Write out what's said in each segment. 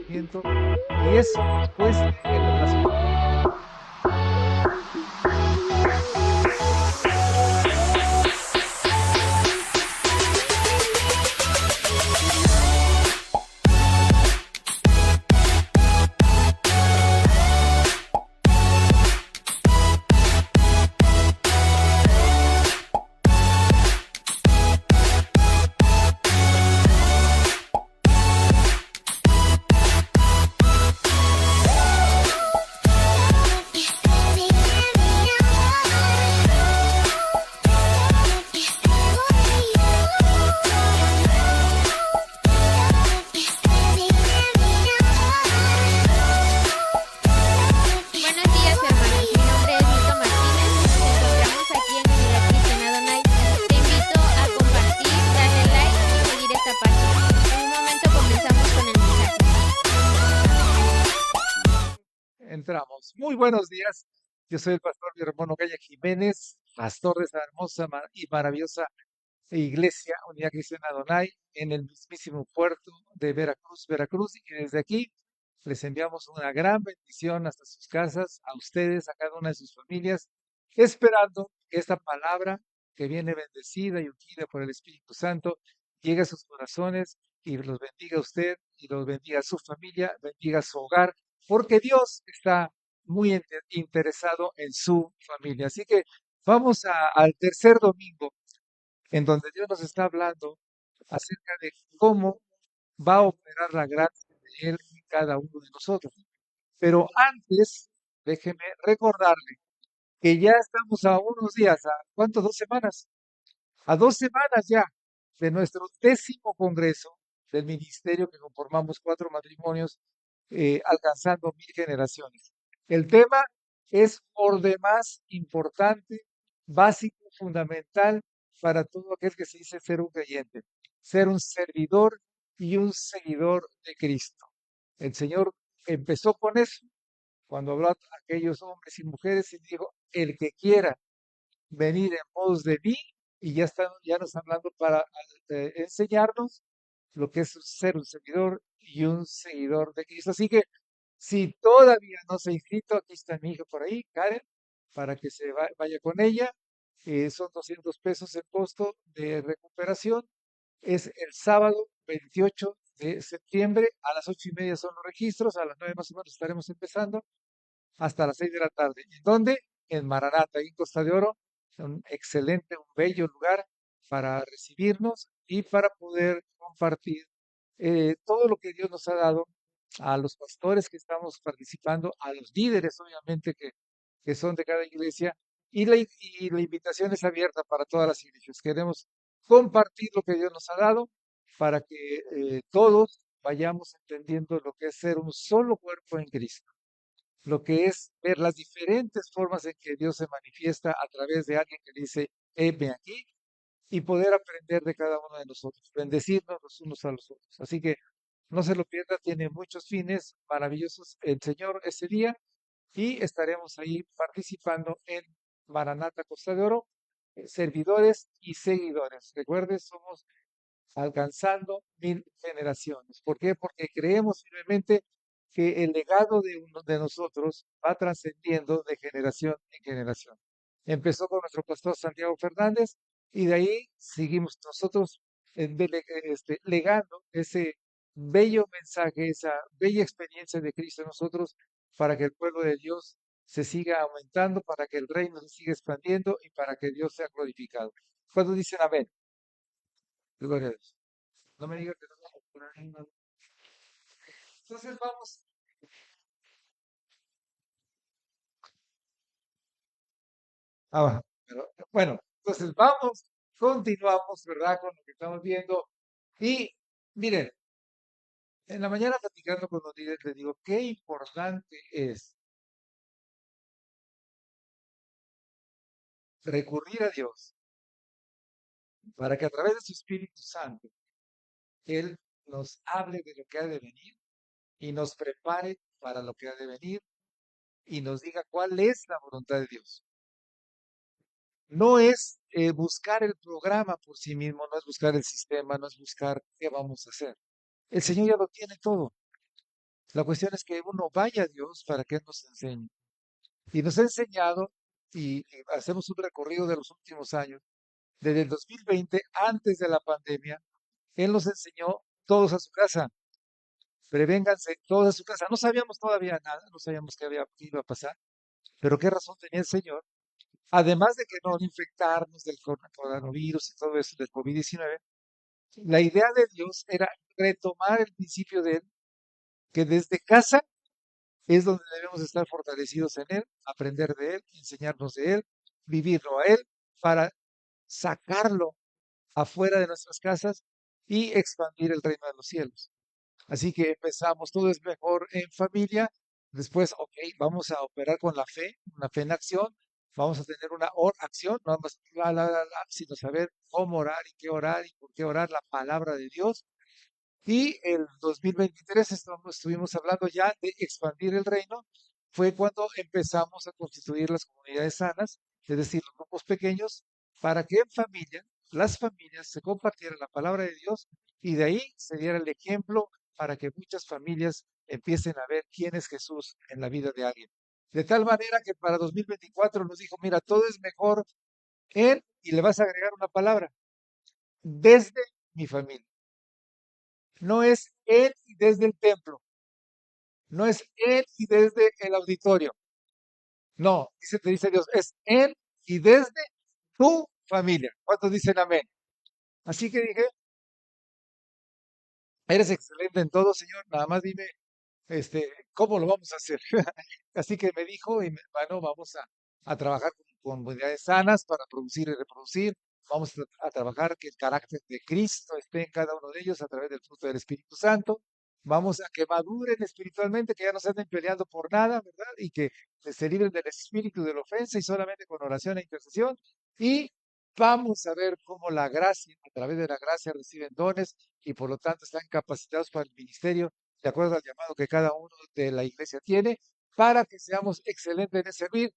conocimiento, y eso pues en la oración. Buenos días, hermanos. Mi nombre es Nito Martínez y nos encontramos aquí en Unidad Cristiana Donay. Te invito a compartir, darle like y seguir esta página. En un momento comenzamos con el mensaje. Entramos. Muy buenos días. Yo soy el pastor mi hermano Gaya Jiménez, pastor de esta hermosa y maravillosa Iglesia Unidad Cristiana Donay en el mismísimo puerto de Veracruz, Veracruz. Y desde aquí les enviamos una gran bendición hasta sus casas, a ustedes, a cada una de sus familias, esperando que esta palabra que viene bendecida y ungida por el Espíritu Santo llegue a sus corazones y los bendiga a usted y los bendiga a su familia, bendiga a su hogar, porque Dios está muy interesado en su familia. Así que vamos al tercer domingo en donde Dios nos está hablando acerca de cómo va a operar la gracia de Él en cada uno de nosotros. Pero antes, déjeme recordarle que ya estamos a unos días, ¿a cuánto? 2 semanas. A 2 semanas ya de nuestro 10º congreso del ministerio que conformamos 4 matrimonios, alcanzando 1000 generaciones. El tema es por demás importante, básico, fundamental para todo aquel que se dice ser un creyente, ser un servidor y un seguidor de Cristo. El Señor empezó con eso cuando habló a aquellos hombres y mujeres y dijo, el que quiera venir en pos de mí, y ya nos están hablando para enseñarnos lo que es ser un servidor y un seguidor de Cristo. Así que si todavía no se ha inscrito, aquí está mi hija por ahí, Karen, para que se vaya con ella. Son 200 pesos el costo de recuperación. Es el sábado 28 de septiembre, a las 8:30 son los registros, a las 9 más o menos estaremos empezando, hasta las 6 de la tarde. ¿En dónde? En Maranata, en Costa de Oro. Un excelente, un bello lugar para recibirnos y para poder compartir todo lo que Dios nos ha dado a los pastores que estamos participando, a los líderes, obviamente, que son de cada iglesia, y la invitación es abierta para todas las iglesias. Queremos compartir lo que Dios nos ha dado para que todos vayamos entendiendo lo que es ser un solo cuerpo en Cristo, lo que es ver las diferentes formas en que Dios se manifiesta a través de alguien que dice, heme aquí, y poder aprender de cada uno de nosotros, bendecirnos los unos a los otros. Así que no se lo pierda, tiene muchos fines maravillosos el Señor ese día, y estaremos ahí participando en Maranata Costa de Oro, servidores y seguidores. Recuerde, somos alcanzando 1000 generaciones. ¿Por qué? Porque creemos firmemente que el legado de uno de nosotros va trascendiendo de generación en generación. Empezó con nuestro pastor Santiago Fernández y de ahí seguimos nosotros legando ese bello mensaje, esa bella experiencia de Cristo en nosotros para que el pueblo de Dios se siga aumentando, para que el reino se siga expandiendo y para que Dios sea glorificado. ¿Cuándo dicen amén? Gloria a Dios. No me diga que no vamos a poner ahí, no. Entonces vamos. Bueno, entonces vamos, continuamos, ¿verdad? Con lo que estamos viendo. Y miren, en la mañana platicando con los líderes, les digo, qué importante es recurrir a Dios para que a través de su Espíritu Santo, Él nos hable de lo que ha de venir y nos prepare para lo que ha de venir y nos diga cuál es la voluntad de Dios. No es buscar el programa por sí mismo, no es buscar el sistema, no es buscar qué vamos a hacer. El Señor ya lo tiene todo. La cuestión es que uno vaya a Dios para que Él nos enseñe. Y nos ha enseñado, y hacemos un recorrido de los últimos años, desde el 2020, antes de la pandemia, Él nos enseñó todos a su casa, prevénganse todos a su casa. No sabíamos todavía nada, no sabíamos qué iba a pasar, pero qué razón tenía el Señor. Además de que no infectarnos del coronavirus y todo eso del COVID-19, la idea de Dios era retomar el principio de Él, que desde casa es donde debemos estar fortalecidos en Él, aprender de Él, enseñarnos de Él, vivirlo a Él, para sacarlo afuera de nuestras casas y expandir el reino de los cielos. Así que empezamos, todo es mejor en familia. Después, ok, vamos a operar con la fe, una fe en acción. Vamos a tener una acción, no más sino saber cómo orar y por qué orar la palabra de Dios. Y el 2023 estuvimos hablando ya de expandir el reino. Fue cuando empezamos a constituir las comunidades sanas, es decir, los grupos pequeños, para que en familia, las familias se compartieran la palabra de Dios y de ahí se diera el ejemplo para que muchas familias empiecen a ver quién es Jesús en la vida de alguien. De tal manera que para 2024 nos dijo, mira, todo es mejor en, y le vas a agregar una palabra, desde mi familia. No es en y desde el templo, no es en y desde el auditorio. No, te dice Dios, es en y desde tu familia. ¿Cuántos dicen amén? Así que dije, eres excelente en todo, Señor, nada más dime, ¿cómo lo vamos a hacer? Así que me dijo, y bueno, vamos a trabajar con comunidades sanas para producir y reproducir. Vamos a trabajar que el carácter de Cristo esté en cada uno de ellos a través del fruto del Espíritu Santo. Vamos a que maduren espiritualmente, que ya no se anden peleando por nada, ¿verdad? Y que se libren del espíritu de la ofensa y solamente con oración e intercesión. Y vamos a ver cómo la gracia, a través de la gracia reciben dones y por lo tanto están capacitados para el ministerio de acuerdo al llamado que cada uno de la iglesia tiene, para que seamos excelentes en servir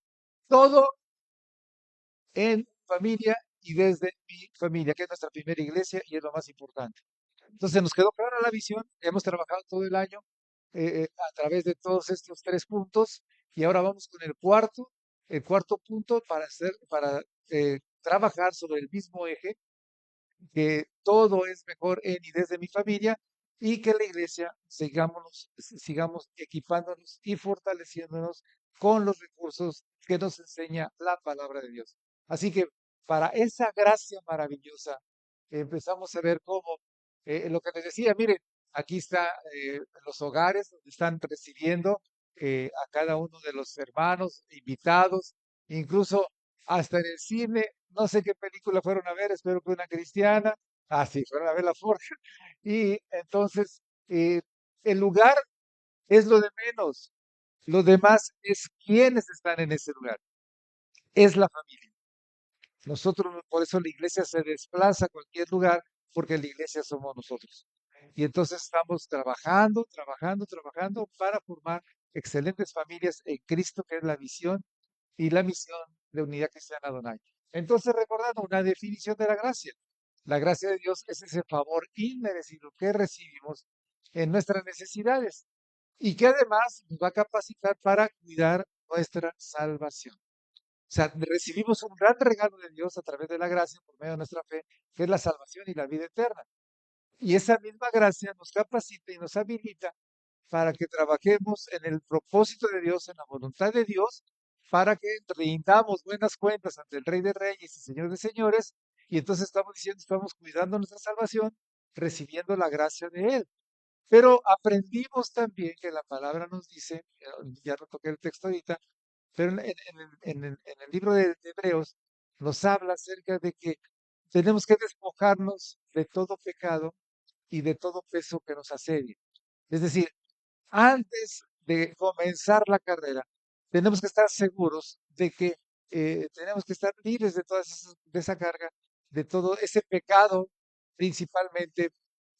todo en familia y desde mi familia, que es nuestra primera iglesia y es lo más importante. Entonces nos quedó clara la visión, hemos trabajado todo el año a través de todos estos 3 puntos y ahora vamos con el cuarto punto para trabajar sobre el mismo eje, que todo es mejor en y desde mi familia y que la iglesia sigamos equipándonos y fortaleciéndonos con los recursos que nos enseña la palabra de Dios. Así que para esa gracia maravillosa empezamos a ver cómo, lo que les decía, miren, aquí está los hogares donde están recibiendo a cada uno de los hermanos invitados, incluso hasta en el cine, no sé qué película fueron a ver, espero que una cristiana. Ah, sí, fueron a ver la Forja. Y entonces, el lugar es lo de menos. Lo demás es quiénes están en ese lugar. Es la familia. Nosotros, por eso la iglesia se desplaza a cualquier lugar, porque la iglesia somos nosotros. Y entonces estamos trabajando, trabajando, trabajando para formar excelentes familias en Cristo, que es la visión y la misión de Unidad Cristiana Donay. Entonces, recordando una definición de la gracia. La gracia de Dios es ese favor inmerecido que recibimos en nuestras necesidades y que además nos va a capacitar para cuidar nuestra salvación. O sea, recibimos un gran regalo de Dios a través de la gracia por medio de nuestra fe, que es la salvación y la vida eterna. Y esa misma gracia nos capacita y nos habilita para que trabajemos en el propósito de Dios, en la voluntad de Dios, para que rindamos buenas cuentas ante el Rey de Reyes y Señor de Señores, y entonces estamos diciendo, estamos cuidando nuestra salvación, recibiendo la gracia de Él. Pero aprendimos también que la palabra nos dice, ya no toqué el texto ahorita, pero en el libro de Hebreos nos habla acerca de que tenemos que despojarnos de todo pecado y de todo peso que nos asedia. Es decir, antes de comenzar la carrera, tenemos que estar seguros de que tenemos que estar libres de de esa carga, de todo ese pecado principalmente,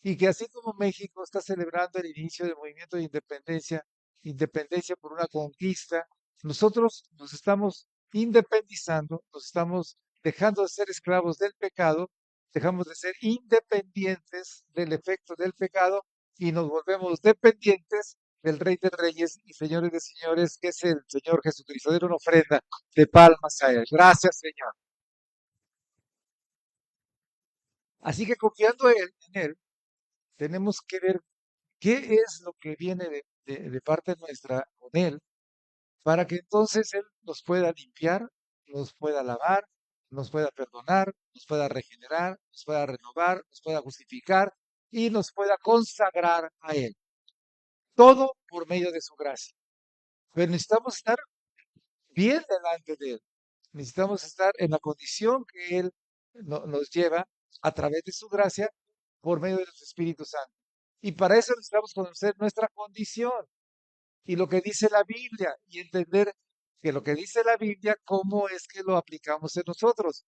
y que así como México está celebrando el inicio del movimiento de independencia, independencia por una conquista, nosotros nos estamos independizando, nos estamos dejando de ser esclavos del pecado, dejamos de ser independientes del efecto del pecado y nos volvemos dependientes del Rey de Reyes y Señores de Señores, que es el Señor Jesucristo. Den una ofrenda de palmas a Él. Gracias, Señor. Así que confiando en Él, tenemos que ver qué es lo que viene de parte nuestra con Él, para que entonces Él nos pueda limpiar, nos pueda lavar, nos pueda perdonar, nos pueda regenerar, nos pueda renovar, nos pueda justificar y nos pueda consagrar a Él. Todo por medio de su gracia. Pero necesitamos estar bien delante de Él. Necesitamos estar en la condición que Él nos lleva a través de su gracia por medio de los Espíritu Santo. Y para eso necesitamos conocer nuestra condición y lo que dice la Biblia y entender que lo que dice la Biblia, cómo es que lo aplicamos en nosotros.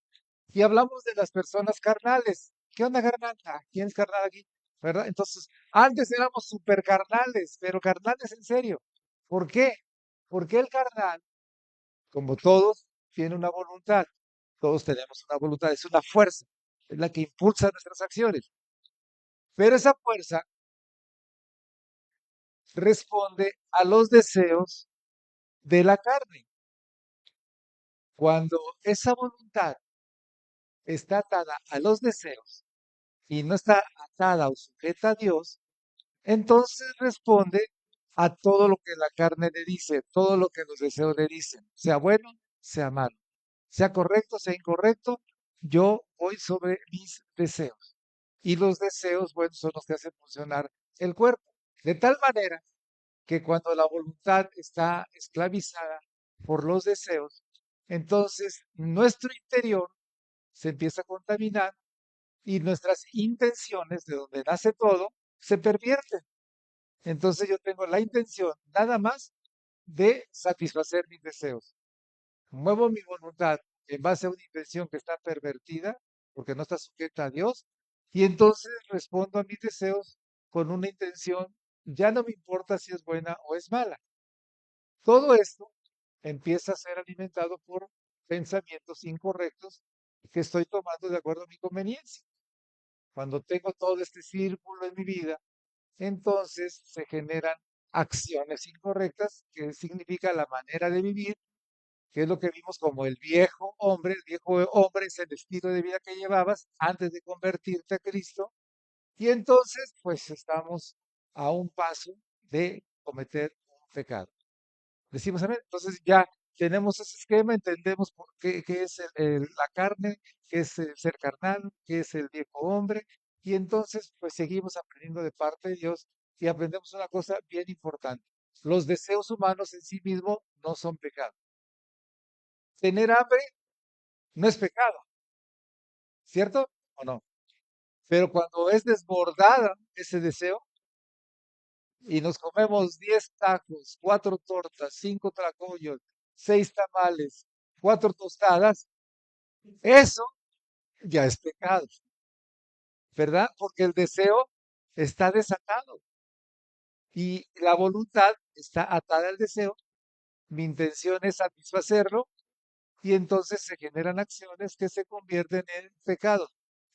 Y hablamos de las personas carnales. ¿Qué onda carnal? ¿Quién es carnal aquí? ¿Verdad? Entonces, antes éramos super carnales, pero carnales en serio. ¿Por qué? Porque el carnal, como todos, tiene una voluntad. Todos tenemos una voluntad, es una fuerza, es la que impulsa nuestras acciones. Pero esa fuerza responde a los deseos de la carne. Cuando esa voluntad está atada a los deseos y no está atada o sujeta a Dios, entonces responde a todo lo que la carne le dice, todo lo que los deseos le dicen, sea bueno, sea malo, sea correcto, sea incorrecto, yo voy sobre mis deseos. Y los deseos, bueno, son los que hacen funcionar el cuerpo. De tal manera que cuando la voluntad está esclavizada por los deseos, entonces nuestro interior se empieza a contaminar y nuestras intenciones, de donde nace todo, se pervierten. Entonces yo tengo la intención nada más de satisfacer mis deseos. Muevo mi voluntad en base a una intención que está pervertida, porque no está sujeta a Dios, y entonces respondo a mis deseos con una intención, ya no me importa si es buena o es mala. Todo esto empieza a ser alimentado por pensamientos incorrectos que estoy tomando de acuerdo a mi conveniencia. Cuando tengo todo este círculo en mi vida, entonces se generan acciones incorrectas, que significa la manera de vivir, que es lo que vimos como el viejo hombre. El viejo hombre es el estilo de vida que llevabas antes de convertirte a Cristo, y entonces pues estamos a un paso de cometer un pecado. Decimos amén. Entonces ya tenemos ese esquema, entendemos qué es la carne, qué es el ser carnal, qué es el viejo hombre, y entonces pues seguimos aprendiendo de parte de Dios y aprendemos una cosa bien importante. Los deseos humanos en sí mismos no son pecado. Tener hambre no es pecado, ¿cierto o no? Pero cuando es desbordada ese deseo y nos comemos 10 tacos, 4 tortas, 5 tlacoyos, 6 tamales, 4 tostadas, eso ya es pecado, ¿verdad? Porque el deseo está desatado y la voluntad está atada al deseo. Mi intención es satisfacerlo y entonces se generan acciones que se convierten en pecado.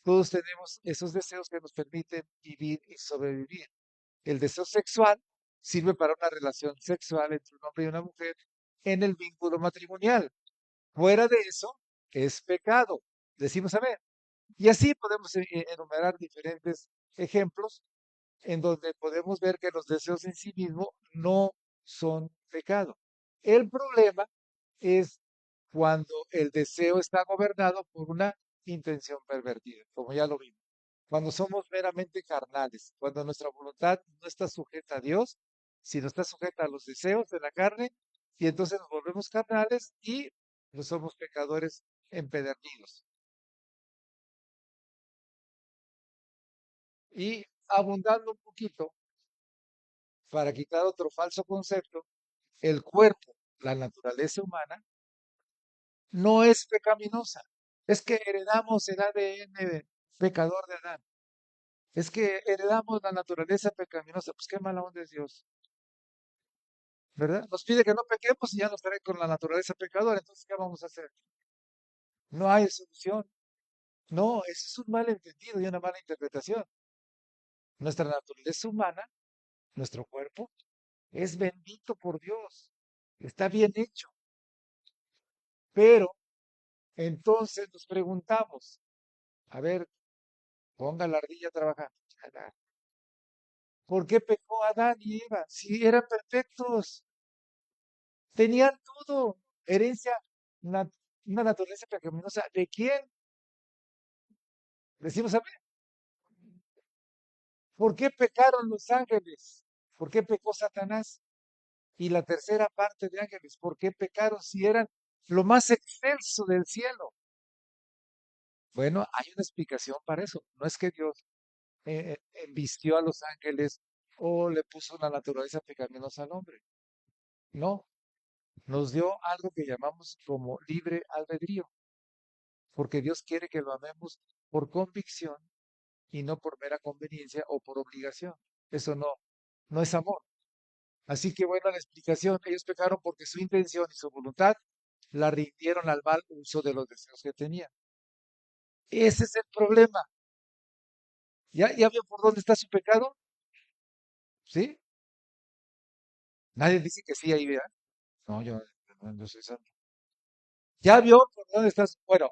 Todos tenemos esos deseos que nos permiten vivir y sobrevivir. El deseo sexual sirve para una relación sexual entre un hombre y una mujer en el vínculo matrimonial. Fuera de eso, es pecado. Decimos amén. Y así podemos enumerar diferentes ejemplos en donde podemos ver que los deseos en sí mismos no son pecado. El problema es cuando el deseo está gobernado por una intención pervertida, como ya lo vimos. Cuando somos meramente carnales, cuando nuestra voluntad no está sujeta a Dios, sino está sujeta a los deseos de la carne, y entonces nos volvemos carnales y no somos pecadores empedernidos. Y abundando un poquito, para quitar otro falso concepto, el cuerpo, la naturaleza humana, no es pecaminosa. Es que heredamos el ADN pecador de Adán. Es que heredamos la naturaleza pecaminosa. Pues qué mala onda es Dios, ¿verdad? Nos pide que no pequemos y ya nos trae con la naturaleza pecadora. Entonces, ¿qué vamos a hacer? No hay solución. No, eso es un malentendido y una mala interpretación. Nuestra naturaleza humana, nuestro cuerpo, es bendito por Dios, está bien hecho. Pero entonces nos preguntamos, a ver, ponga la ardilla a trabajar. ¿Por qué pecó Adán y Eva? Si eran perfectos, tenían todo, herencia, na- una naturaleza pecaminosa. ¿De quién? Decimos, a ver, ¿por qué pecaron los ángeles? ¿Por qué pecó Satanás? Y la tercera parte de ángeles, ¿por qué pecaron si eran lo más excelso del cielo? Bueno, hay una explicación para eso. No es que Dios vistió a los ángeles o le puso una naturaleza pecaminosa al hombre. No, nos dio algo que llamamos como libre albedrío, porque Dios quiere que lo amemos por convicción y no por mera conveniencia o por obligación. Eso no es amor. Así que bueno, la explicación, ellos pecaron porque su intención y su voluntad la rindieron al mal uso de los deseos que tenían. Ese es el problema. ¿Ya vio por dónde está su pecado? ¿Sí? Nadie dice que sí ahí, vea. No, yo soy santo. ¿Ya vio por dónde está bueno,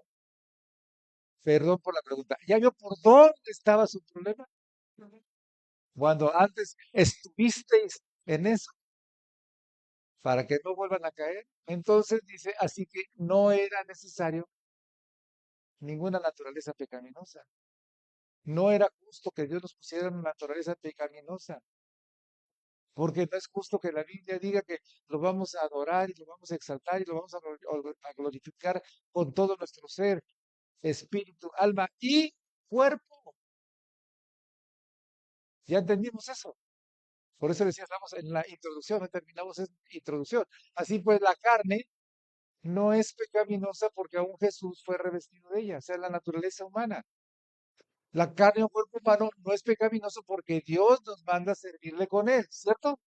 perdón por la pregunta. ¿Ya vio por dónde estaba su problema? Cuando antes estuvisteis en eso, para que no vuelvan a caer. Entonces dice, así que no era necesario ninguna naturaleza pecaminosa. No era justo que Dios nos pusiera una naturaleza pecaminosa, porque no es justo que la Biblia diga que lo vamos a adorar y lo vamos a exaltar y lo vamos a glorificar con todo nuestro ser, espíritu, alma y cuerpo. Ya entendimos eso. Por eso decía, estamos en la introducción, no terminamos en introducción. Así pues, la carne no es pecaminosa porque aún Jesús fue revestido de ella, o sea, la naturaleza humana. La carne o cuerpo humano no es pecaminoso porque Dios nos manda a servirle con él, ¿cierto?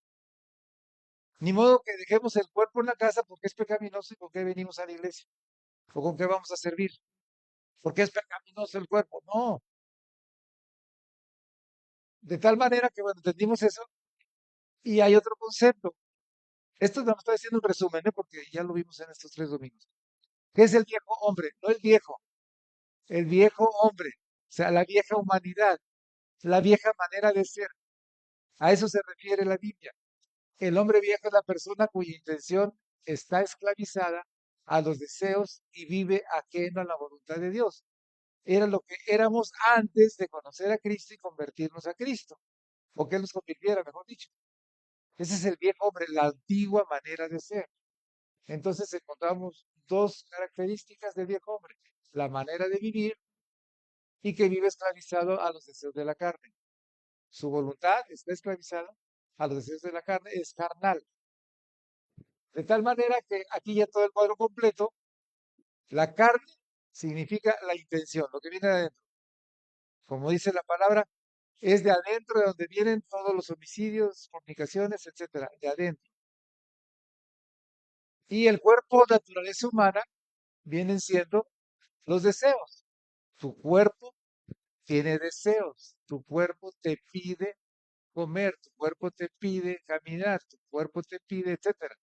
Ni modo que dejemos el cuerpo en la casa porque es pecaminoso y con qué venimos a la iglesia. ¿O con qué vamos a servir? Porque es pecaminoso el cuerpo. No. De tal manera que, bueno, entendimos eso. Y hay otro concepto. Esto nos está diciendo un resumen, ¿eh? Porque ya lo vimos en estos 3 domingos. ¿Qué es el viejo hombre? No el viejo hombre. O sea, la vieja humanidad, la vieja manera de ser. A eso se refiere la Biblia. El hombre viejo es la persona cuya intención está esclavizada a los deseos y vive ajeno a la voluntad de Dios. Era lo que éramos antes de conocer a Cristo y convertirnos a Cristo, o que Él nos convirtiera, mejor dicho. Ese es el viejo hombre, la antigua manera de ser. Entonces encontramos dos características del viejo hombre, la manera de vivir y que vive esclavizado a los deseos de la carne. Su voluntad está esclavizada a los deseos de la carne, es carnal. De tal manera que aquí ya todo el cuadro completo, la carne significa la intención, lo que viene de adentro. Como dice la palabra, es de adentro de donde vienen todos los homicidios, fornicaciones, etcétera, de adentro. Y el cuerpo, naturaleza humana, vienen siendo los deseos. Tu cuerpo tiene deseos, tu cuerpo te pide comer, tu cuerpo te pide caminar, tu cuerpo te pide, etcétera.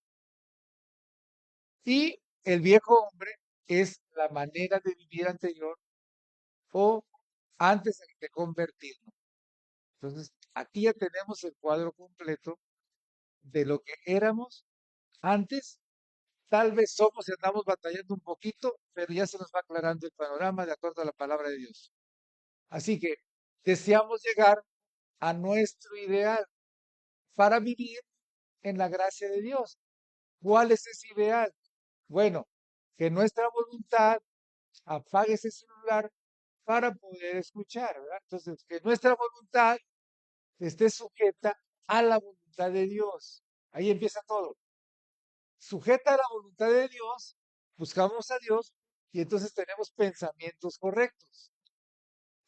Y el viejo hombre es la manera de vivir anterior o antes de convertirnos. Entonces, aquí ya tenemos el cuadro completo de lo que éramos antes. Tal vez somos y andamos batallando un poquito, pero ya se nos va aclarando el panorama de acuerdo a la palabra de Dios. Así que deseamos llegar a nuestro ideal para vivir en la gracia de Dios. ¿Cuál es ese ideal? Bueno, que nuestra voluntad apague ese celular para poder escuchar, ¿verdad? Entonces, que nuestra voluntad esté sujeta a la voluntad de Dios. Ahí empieza todo. Sujeta a la voluntad de Dios, buscamos a Dios y entonces tenemos pensamientos correctos.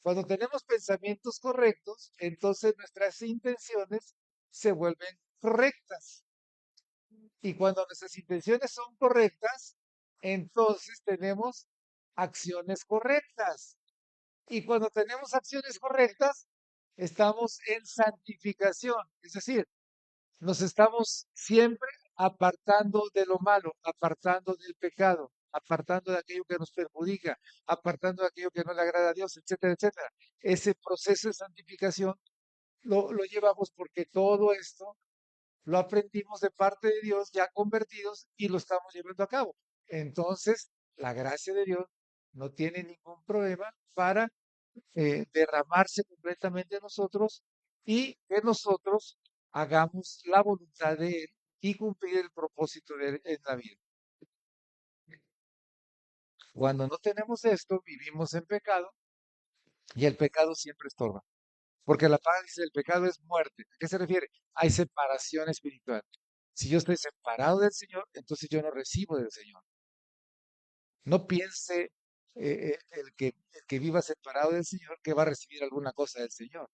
Cuando tenemos pensamientos correctos, entonces nuestras intenciones se vuelven correctas. Y cuando nuestras intenciones son correctas, entonces tenemos acciones correctas. Y cuando tenemos acciones correctas, estamos en santificación. Es decir, Nos estamos siempre apartando de lo malo, apartando del pecado, apartando de aquello que nos perjudica, apartando de aquello que no le agrada a Dios, etcétera, etcétera. Ese proceso de santificación lo llevamos porque todo esto lo aprendimos de parte de Dios ya convertidos y lo estamos llevando a cabo. Entonces, la gracia de Dios no tiene ningún problema para derramarse completamente en nosotros y que nosotros hagamos la voluntad de Él y cumplir el propósito de Él en la vida. Cuando no tenemos esto, vivimos en pecado y el pecado siempre estorba. Porque la palabra dice, el pecado es muerte. ¿A qué se refiere? Hay separación espiritual. Si yo estoy separado del Señor, entonces yo no recibo del Señor. No piense el que viva separado del Señor que va a recibir alguna cosa del Señor.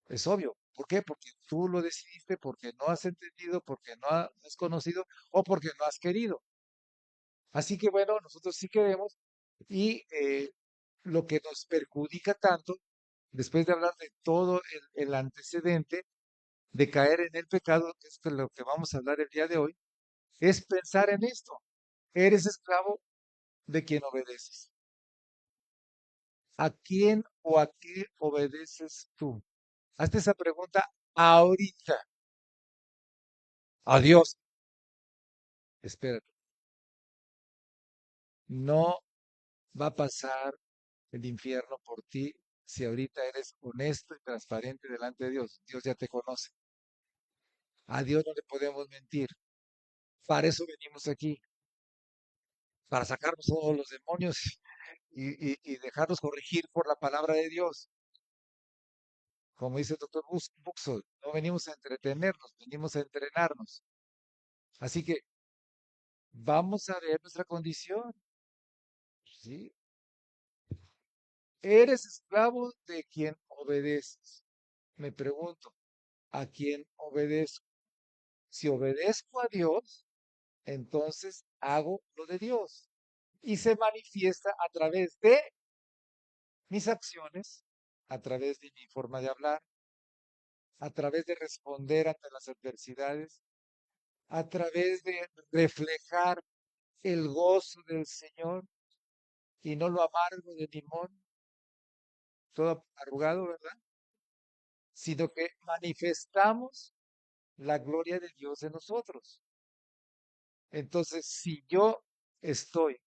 Es obvio. ¿Por qué? Porque tú lo decidiste, porque no has entendido, porque no has conocido o porque no has querido. Así que bueno, nosotros sí queremos y lo que nos perjudica tanto, después de hablar de todo el antecedente de caer en el pecado, que es de lo que vamos a hablar el día de hoy, es pensar en esto. Eres esclavo de quien obedeces. ¿A quién o a qué obedeces tú? Hazte esa pregunta ahorita. A Dios. Espérate. No va a pasar el infierno por ti si ahorita eres honesto y transparente delante de Dios. Dios ya te conoce. A Dios no le podemos mentir. Para eso venimos aquí, para sacarnos todos los demonios y dejarnos corregir por la palabra de Dios. Como dice el doctor Buxo, no venimos a entretenernos, venimos a entrenarnos. Así que vamos a ver nuestra condición, ¿sí? Eres esclavo de quien obedeces. Me pregunto, ¿a quién obedezco? Si obedezco a Dios, entonces hago lo de Dios. Y se manifiesta a través de mis acciones, a través de mi forma de hablar, a través de responder ante las adversidades, a través de reflejar el gozo del Señor y no lo amargo de limón, todo arrugado, ¿verdad? Sino que manifestamos la gloria de Dios en nosotros. Entonces, si yo estoy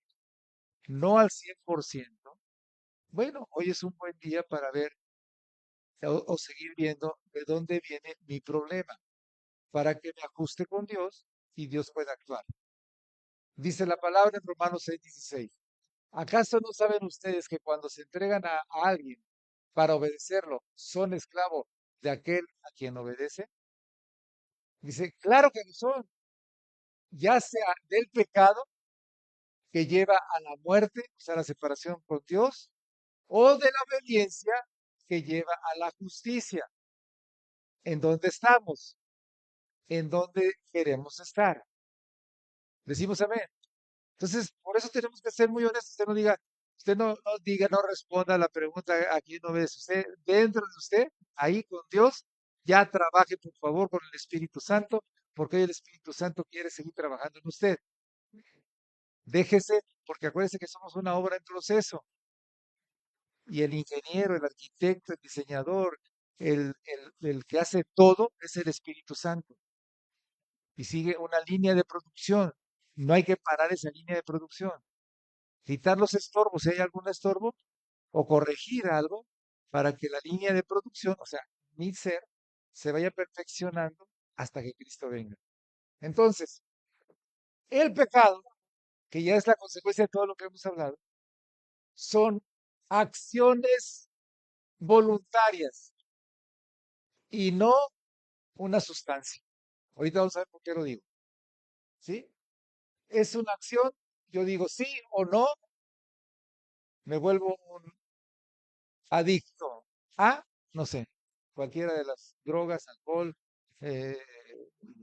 no al 100%, bueno, hoy es un buen día para ver o seguir viendo de dónde viene mi problema, para que me ajuste con Dios y Dios pueda actuar. Dice la palabra en Romanos 6:16. ¿Acaso no saben ustedes que cuando se entregan a alguien para obedecerlo, son esclavos de aquel a quien obedece? Dice, claro que lo son, ya sea del pecado que lleva a la muerte, o sea, la separación con Dios, o de la obediencia que lleva a la justicia. ¿En dónde estamos? ¿En dónde queremos estar? Decimos amén. Entonces, por eso tenemos que ser muy honestos. Usted no diga, no responda a la pregunta a quién obedece. Usted, dentro de usted, ahí con Dios, ya trabaje, por favor, con el Espíritu Santo, porque hoy el Espíritu Santo quiere seguir trabajando en usted. Déjese, porque acuérdese que somos una obra en proceso. Y el ingeniero, el arquitecto, el diseñador, el que hace todo es el Espíritu Santo. Y sigue una línea de producción. No hay que parar esa línea de producción. Quitar los estorbos, si hay algún estorbo, o corregir algo para que la línea de producción, o sea, mi ser, se vaya perfeccionando hasta que Cristo venga. Entonces, el pecado, que ya es la consecuencia de todo lo que hemos hablado, son acciones voluntarias y no una sustancia. Ahorita vamos a ver por qué lo digo. ¿Sí? Es una acción, yo digo sí o no, me vuelvo un adicto a, no sé, cualquiera de las drogas, alcohol, eh,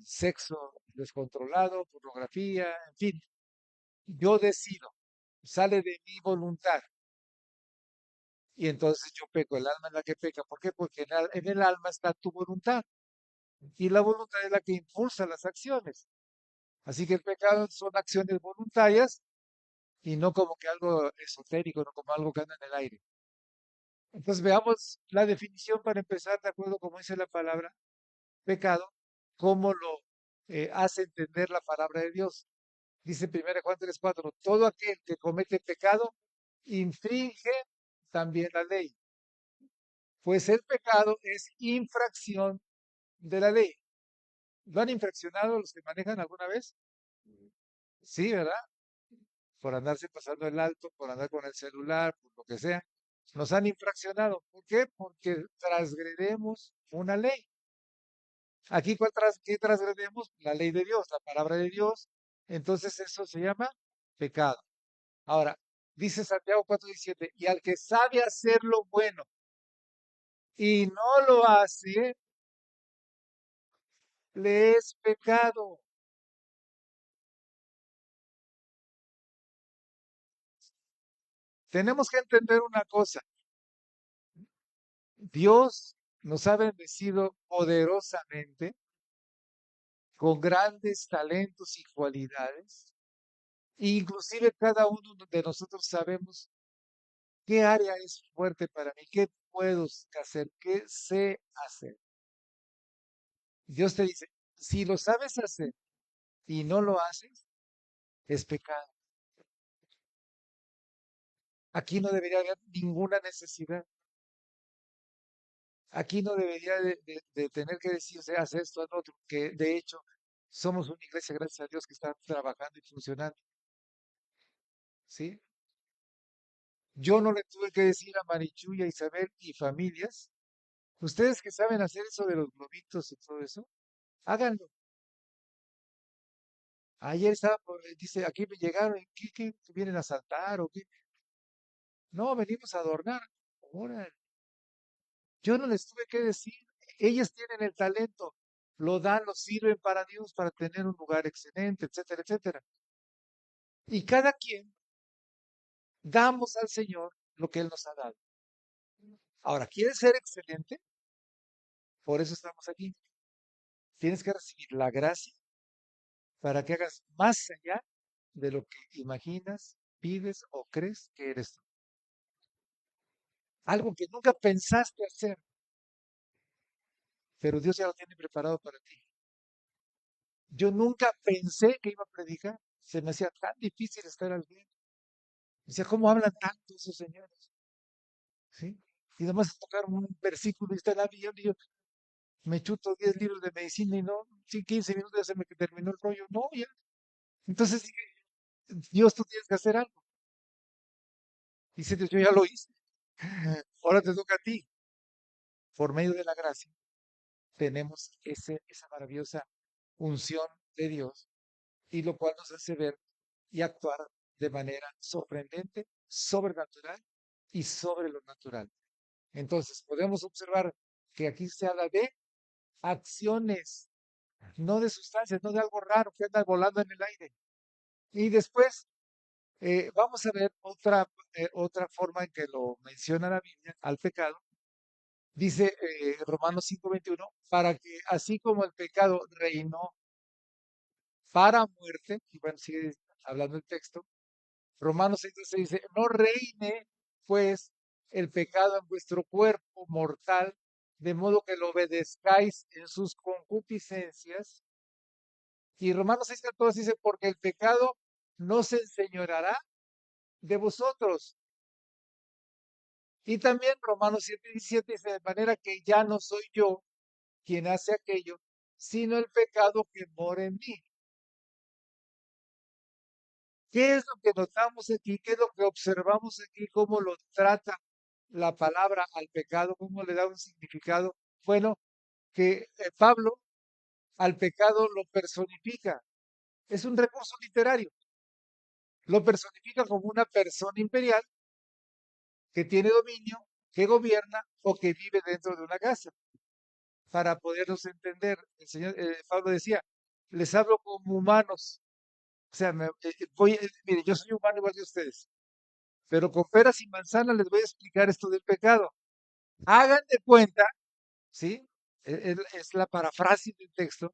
sexo descontrolado, pornografía, en fin, yo decido, sale de mi voluntad y entonces yo peco, el alma es la que peca. ¿Por qué? Porque en el alma está tu voluntad. y la voluntad es la que impulsa las acciones. Así que el pecado son acciones voluntarias y no como que algo esotérico, no como algo que anda en el aire. Entonces veamos la definición para empezar, de acuerdo como dice la palabra pecado, cómo lo hace entender la palabra de Dios. Dice 1 Juan 3:4, todo aquel que comete pecado infringe también la ley, pues el pecado es infracción de la ley. ¿Lo han infraccionado los que manejan alguna vez? Sí, ¿verdad? Por andarse pasando el alto, por andar con el celular, por lo que sea. Nos han infraccionado. ¿Por qué? Porque transgredemos una ley. Aquí, ¿qué transgredemos? La ley de Dios, la palabra de Dios. Entonces eso se llama pecado. Ahora, dice Santiago 4:17, y al que sabe hacer lo bueno y no lo hace, le es pecado. Tenemos que entender una cosa. Dios nos ha bendecido poderosamente con grandes talentos y cualidades. Inclusive cada uno de nosotros sabemos qué área es fuerte para mí, qué puedo hacer, qué sé hacer. Dios te dice, si lo sabes hacer y no lo haces, es pecado. Aquí no debería haber ninguna necesidad. Aquí no debería de tener que decir, o sea, haz esto, haz lo otro, que de hecho somos una iglesia, gracias a Dios, que está trabajando y funcionando, ¿sí? Yo no le tuve que decir a Marichu y a Isabel y familias, ustedes que saben hacer eso de los globitos y todo eso, háganlo. Ayer estaba, dice, aquí me llegaron, ¿qué vienen a saltar o qué? No, venimos a adornar. Órale, yo no les tuve que decir, ellas tienen el talento, lo dan, lo sirven para Dios, para tener un lugar excelente, etcétera, etcétera. Y cada quien damos al Señor lo que Él nos ha dado. Ahora, ¿quieres ser excelente? Por eso estamos aquí. Tienes que recibir la gracia para que hagas más allá de lo que imaginas, pides o crees que eres tú. Algo que nunca pensaste hacer, pero Dios ya lo tiene preparado para ti. Yo nunca pensé que iba a predicar. Se me hacía tan difícil estar al bien. Decía, ¿cómo hablan tanto esos señores? ¿Sí? Y además tocar un versículo y está en la Biblia y yo me chuto 10 libros de medicina y no, sí, 15 minutos ya se me terminó el rollo. No, ya. Entonces dije, Dios, tú tienes que hacer algo. Dice Dios, yo ya lo hice. Ahora te toca a ti. Por medio de la gracia tenemos esa maravillosa unción de Dios y lo cual nos hace ver y actuar de manera sorprendente, sobrenatural y sobre lo natural. Entonces, podemos observar que aquí se habla de acciones, no de sustancias, no de algo raro que anda volando en el aire. Y después vamos a ver otra forma en que lo menciona la Biblia al pecado. Dice Romanos 5:21, para que así como el pecado reinó para muerte, y bueno, sigue hablando el texto, Romanos 6:12 dice, no reine pues el pecado en vuestro cuerpo mortal, de modo que lo obedezcáis en sus concupiscencias. Y Romanos 6:14 dice, porque el pecado no se enseñoreará de vosotros. Y también Romanos 7:17 dice, de manera que ya no soy yo quien hace aquello, sino el pecado que mora en mí. ¿Qué es lo que notamos aquí? ¿Qué es lo que observamos aquí? ¿Cómo lo trata la palabra al pecado? ¿Cómo le da un significado? Bueno, que Pablo al pecado lo personifica. Es un recurso literario. Lo personifica como una persona imperial que tiene dominio, que gobierna o que vive dentro de una casa. Para poderlos entender, Pablo decía, les hablo como humanos. O sea, mire, yo soy humano igual que ustedes, pero con peras y manzanas les voy a explicar esto del pecado. Hagan de cuenta, ¿sí? Es la parafrasis del texto.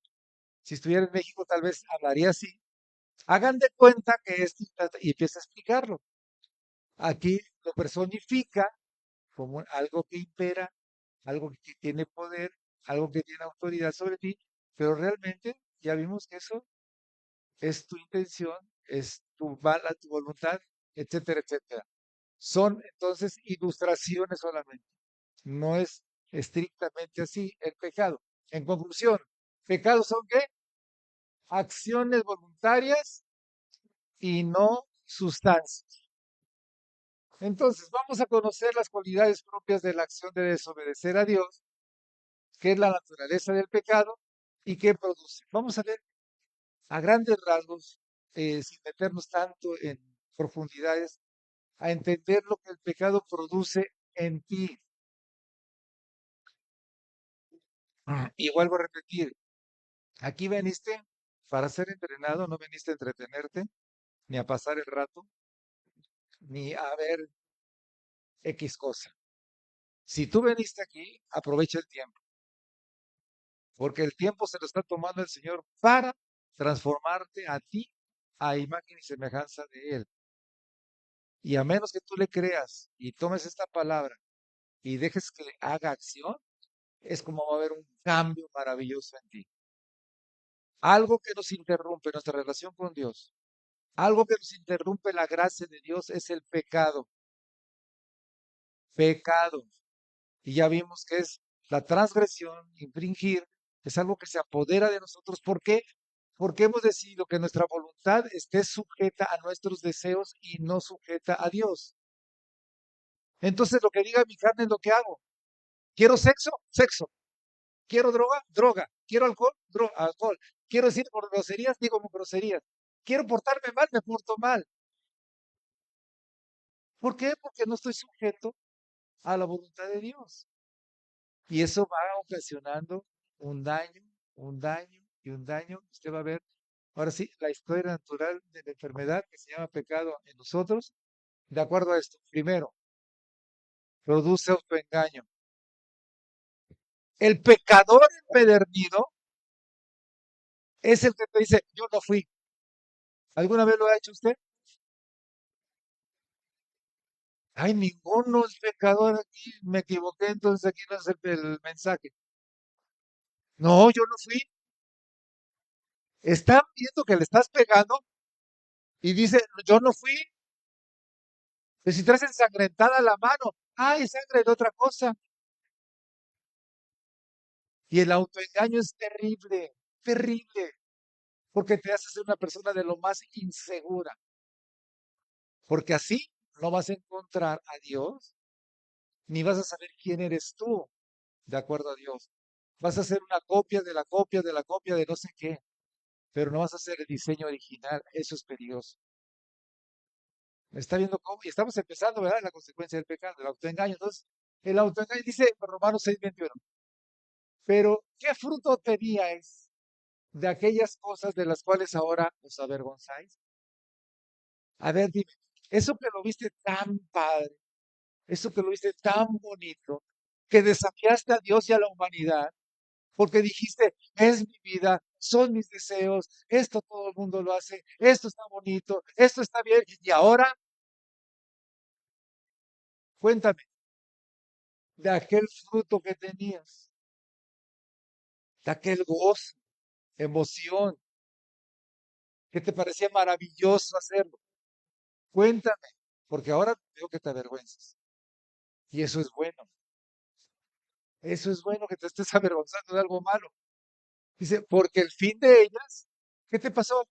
Si estuviera en México, tal vez hablaría así. Hagan de cuenta que esto y empieza a explicarlo. Aquí lo personifica como algo que impera, algo que tiene poder, algo que tiene autoridad sobre ti, pero realmente ya vimos que eso es tu intención, es tu voluntad, etcétera, etcétera. Son entonces ilustraciones solamente, no es estrictamente así el pecado. En conclusión, pecados son ¿qué? Acciones voluntarias y no sustancias. Entonces, vamos a conocer las cualidades propias de la acción de desobedecer a Dios, qué es la naturaleza del pecado y qué produce. Vamos a ver a grandes rasgos, sin meternos tanto en profundidades, a entender lo que el pecado produce en ti. Y vuelvo a repetir, aquí veniste para ser entrenado, no veniste a entretenerte, ni a pasar el rato, ni a ver X cosa. Si tú veniste aquí, aprovecha el tiempo, porque el tiempo se lo está tomando el Señor para transformarte a ti a imagen y semejanza de Él. Y a menos que tú le creas y tomes esta palabra y dejes que haga acción, es como va a haber un cambio maravilloso en ti. Algo que nos interrumpe nuestra relación con Dios, algo que nos interrumpe la gracia de Dios es el pecado. Pecado. Y ya vimos que es la transgresión, infringir, es algo que se apodera de nosotros. ¿Por qué? Porque hemos decidido que nuestra voluntad esté sujeta a nuestros deseos y no sujeta a Dios. Entonces lo que diga mi carne es lo que hago. ¿Quiero sexo? Sexo. ¿Quiero droga? Droga. ¿Quiero alcohol? Alcohol. ¿Quiero decir por groserías? Digo por groserías. ¿Quiero portarme mal? Me porto mal. ¿Por qué? Porque no estoy sujeto a la voluntad de Dios. Y eso va ocasionando un daño, un daño y un daño. Usted va a ver, ahora sí, la historia natural de la enfermedad que se llama pecado en nosotros, de acuerdo a esto. Primero, produce autoengaño. El pecador empedernido es el que te dice, yo no fui. ¿Alguna vez lo ha hecho usted? Ay, ninguno es pecador aquí, me equivoqué, entonces aquí no es el mensaje. No, yo no fui. Están viendo que le estás pegando y dice, yo no fui. Pero si traes ensangrentada la mano, ay, sangre de otra cosa. Y el autoengaño es terrible, terrible, porque te hace ser una persona de lo más insegura. Porque así no vas a encontrar a Dios, ni vas a saber quién eres tú, de acuerdo a Dios. Vas a hacer una copia de la copia de la copia de no sé qué, pero no vas a hacer el diseño original. Eso es peligroso. Está viendo cómo, y estamos empezando, ¿verdad? La consecuencia del pecado, el autoengaño. Entonces, el autoengaño dice Romanos 6:21. Pero, ¿qué fruto teníais de aquellas cosas de las cuales ahora os avergonzáis? A ver, dime, eso que lo viste tan padre, eso que lo viste tan bonito, que desafiaste a Dios y a la humanidad, porque dijiste, es mi vida, son mis deseos, esto todo el mundo lo hace, esto está bonito, esto está bien, y ahora, cuéntame, de aquel fruto que tenías, de aquel gozo, emoción, que te parecía maravilloso hacerlo. Cuéntame, porque ahora veo que te avergüenzas. Y eso es bueno que te estés avergonzando de algo malo. Dice, porque el fin de ellas, ¿qué te pasó?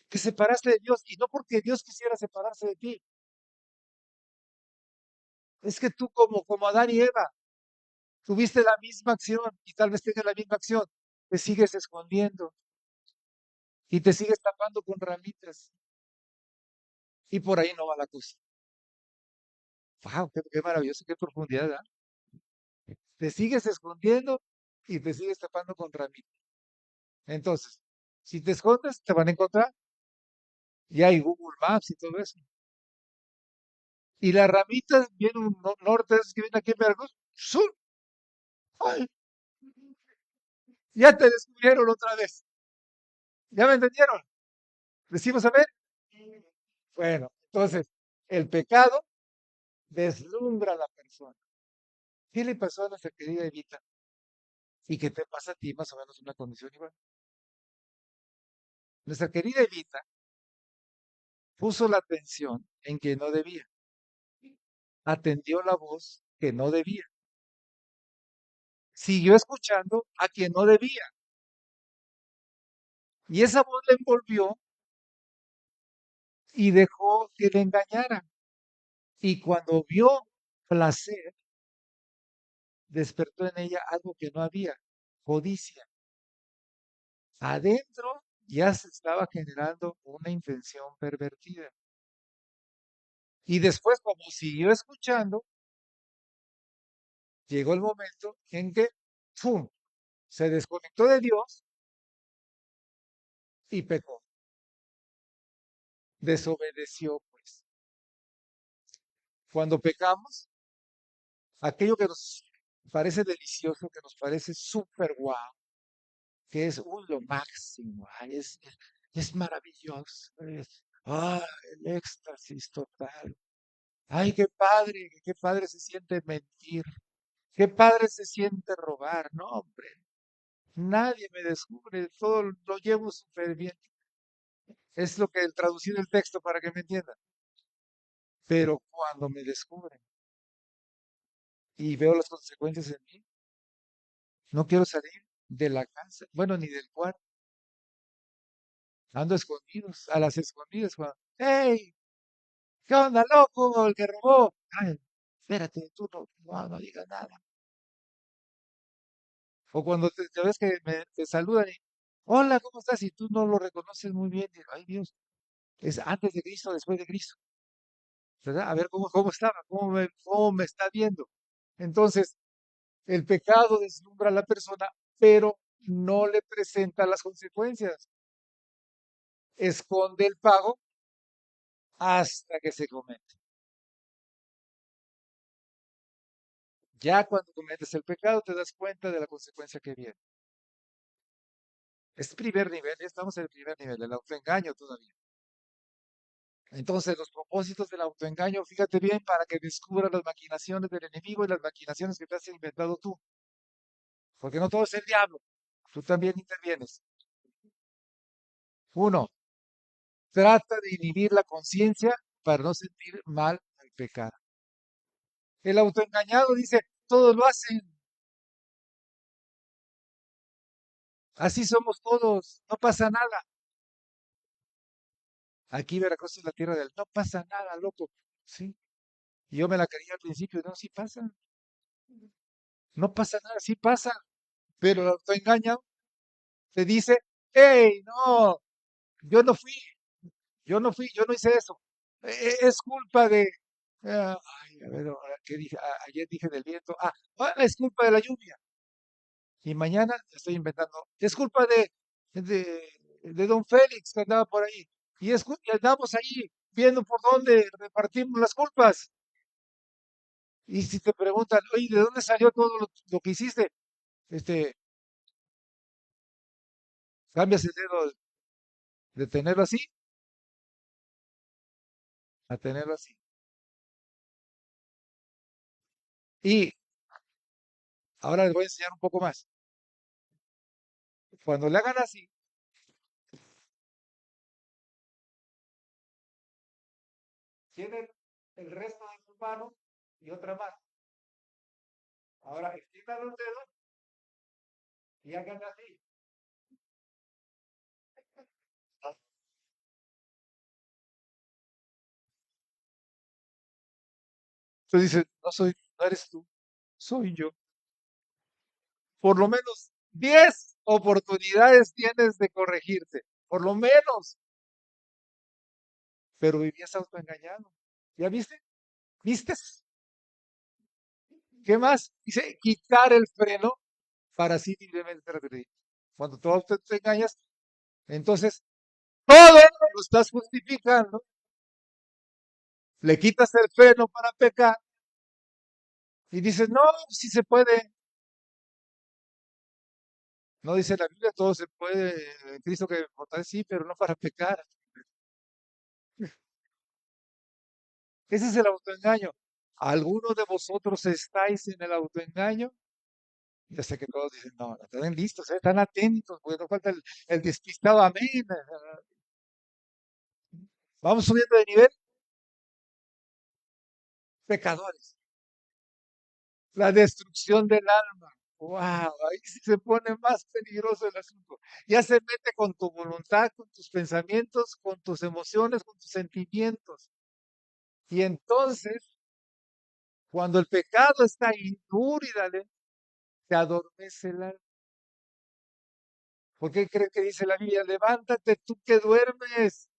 Te separaste de Dios y no porque Dios quisiera separarse de ti. Es que tú como Adán y Eva, tuviste la misma acción y tal vez tengas la misma acción. Te sigues escondiendo y te sigues tapando con ramitas y por ahí no va la cosa. Wow, qué maravilloso, qué profundidad, ¿verdad? Te sigues escondiendo y te sigues tapando con ramitas. Entonces, si te escondes, te van a encontrar. Y hay Google Maps y todo eso. Y las ramitas vienen un norte, es que viene aquí en Veracruz, sur. ¡Ay! Ya te descubrieron otra vez. ¿Ya me entendieron? Decimos, a ver. Bueno, entonces, el pecado deslumbra a la persona. ¿Qué le pasó a nuestra querida Evita? ¿Y qué te pasa a ti más o menos una condición igual? Nuestra querida Evita puso la atención en que no debía. Atendió la voz que no debía. Siguió escuchando a quien no debía. Y esa voz le envolvió y dejó que le engañara. Y cuando vio placer, despertó en ella algo que no había, codicia. Adentro ya se estaba generando una intención pervertida. Y después, como siguió escuchando, llegó el momento en que ¡pum! Se desconectó de Dios y pecó. Desobedeció, pues. Cuando pecamos, aquello que nos parece delicioso, que nos parece súper guau, que es lo máximo, ay, es maravilloso, el éxtasis total. Ay, qué padre se siente mentir, qué padre se siente robar, no, hombre, nadie me descubre, todo lo llevo súper bien. Es lo que el traducir el texto para que me entiendan. Pero cuando me descubren y veo las consecuencias en mí, no quiero salir de la casa, bueno, ni del cuarto, ando escondidos, a las escondidas, cuando, ¡hey! ¿Qué onda, loco? El que robó. Ay, espérate, tú no digas nada. O cuando te ves que te saludan y, hola, ¿cómo estás? Y tú no lo reconoces muy bien. Digo, ay, Dios, es antes de Cristo, después de Cristo. ¿Verdad? A ver cómo estaba, cómo me está viendo. Entonces, el pecado deslumbra a la persona, pero no le presenta las consecuencias. Esconde el pago hasta que se comete. Ya cuando cometes el pecado te das cuenta de la consecuencia que viene. Es primer nivel, ya estamos en el primer nivel, el autoengaño todavía. Entonces, los propósitos del autoengaño, fíjate bien, para que descubra las maquinaciones del enemigo y las maquinaciones que te has inventado tú. Porque no todo es el diablo, tú también intervienes. Uno, trata de inhibir la conciencia para no sentir mal al pecar. El autoengañado dice, todos lo hacen, así somos todos, no pasa nada. Aquí Veracruz es la tierra del no pasa nada, loco. Sí, y yo me la creía al principio, no, sí pasa, no pasa nada, sí pasa. Pero el autoengaño te dice, hey, no, yo no fui, yo no hice eso. Es culpa de, ay, a ver, ahora, ¿qué dije? Ayer dije del viento, es culpa de la lluvia. Y mañana estoy inventando, es culpa de don Félix que andaba por ahí. Y andamos ahí viendo por dónde repartimos las culpas. Y si te preguntan, oye, ¿de dónde salió todo lo que hiciste? Este, cambias el dedo de tenerlo así a tenerlo así. Y ahora les voy a enseñar un poco más. Cuando le hagan así, tienen el resto de su mano y otra más. Ahora extiendan los dedos y hagan así. Entonces dice, no eres tú, soy yo. Por lo menos 10 oportunidades tienes de corregirte. Por lo menos. Pero vivías autoengañado. ¿Ya viste? ¿Viste? ¿Qué más? Dice, quitar el freno para así libremente regredir. Cuando tú te engañas, entonces todo lo estás justificando, le quitas el freno para pecar y dices, no, sí se puede, No dice la Biblia, todo se puede en Cristo que me fortalece, sí, pero no para pecar. Ese es el autoengaño. ¿Alguno de vosotros estáis en el autoengaño? Yo sé que todos dicen, no, no, están listos, están atentos, porque no falta el despistado, amén. Vamos subiendo de nivel, pecadores. La destrucción del alma. Wow, ahí sí se pone más peligroso el asunto. Ya se mete con tu voluntad, con tus pensamientos, con tus emociones, con tus sentimientos. Y entonces, cuando el pecado está ahí, duro y dale, te adormece el alma. ¿Por qué crees que dice la Biblia? Levántate tú que duermes.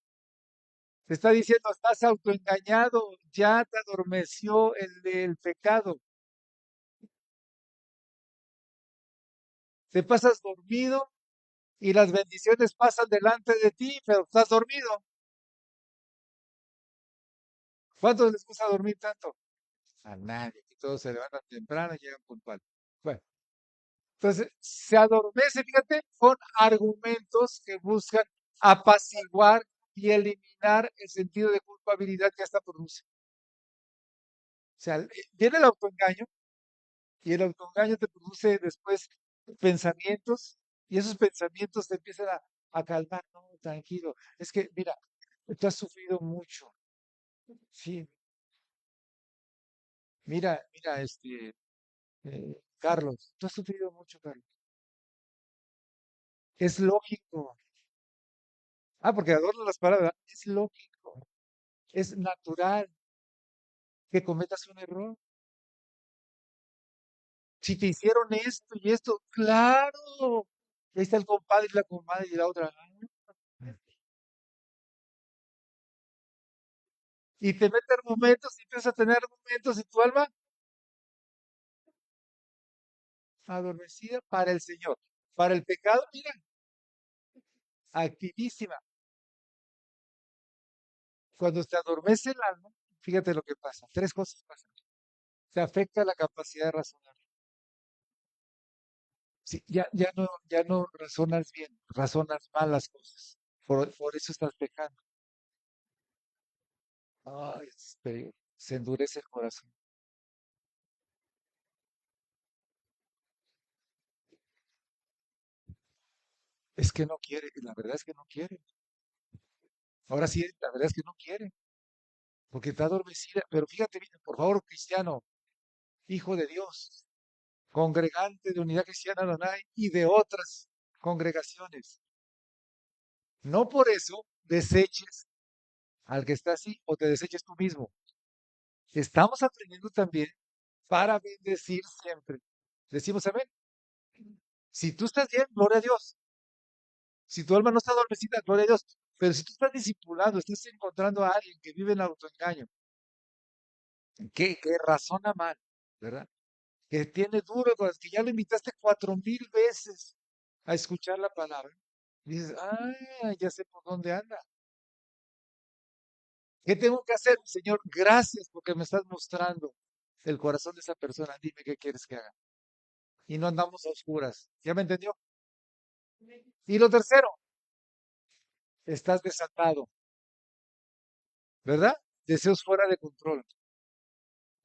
Te está diciendo, estás autoengañado, ya te adormeció el del pecado. Te pasas dormido y las bendiciones pasan delante de ti, pero estás dormido. ¿Cuántos les gusta dormir tanto? A nadie, que todos se levantan temprano y llegan puntual. Bueno, entonces se adormece, fíjate, con argumentos que buscan apaciguar y eliminar el sentido de culpabilidad que esta produce. O sea, viene el autoengaño y el autoengaño te produce después pensamientos y esos pensamientos te empiezan a calmar. No, tranquilo. Es que, mira, tú has sufrido mucho. Sí, mira, Carlos, tú has sufrido mucho, Carlos. Es lógico. Ah, porque adorno las palabras. Es lógico. Es natural que cometas un error. Si te hicieron esto y esto, claro. Ahí está el compadre y la comadre y la otra. Y te mete argumentos y empiezas a tener argumentos y tu alma adormecida para el Señor. Para el pecado, mira, activísima. Cuando te adormece el alma, fíjate lo que pasa. Tres cosas pasan. Te afecta la capacidad de razonar. Sí, ya no razonas bien, razonas mal las cosas. Por eso estás pecando. Ay, se endurece el corazón. Es que no quiere, la verdad es que no quiere. Ahora sí, la verdad es que no quiere, porque está adormecida. Pero fíjate bien, por favor, cristiano, hijo de Dios, congregante de Unidad Cristiana Adonai y de otras congregaciones. No por eso deseches al que está así o te deseches tú mismo. Estamos aprendiendo también para bendecir siempre. Decimos amén. Si tú estás bien, gloria a Dios. Si tu alma no está adormecida, gloria a Dios. Pero si tú estás discipulando, estás encontrando a alguien que vive en autoengaño, que razona mal, ¿verdad? Que tiene duro, que ya lo invitaste 4000 veces a escuchar la palabra. Y dices, ya sé por dónde anda. ¿Qué tengo que hacer? Señor, gracias porque me estás mostrando el corazón de esa persona. Dime qué quieres que haga. Y no andamos a oscuras. ¿Ya me entendió? Y lo tercero, estás desatado, ¿verdad? Deseos fuera de control.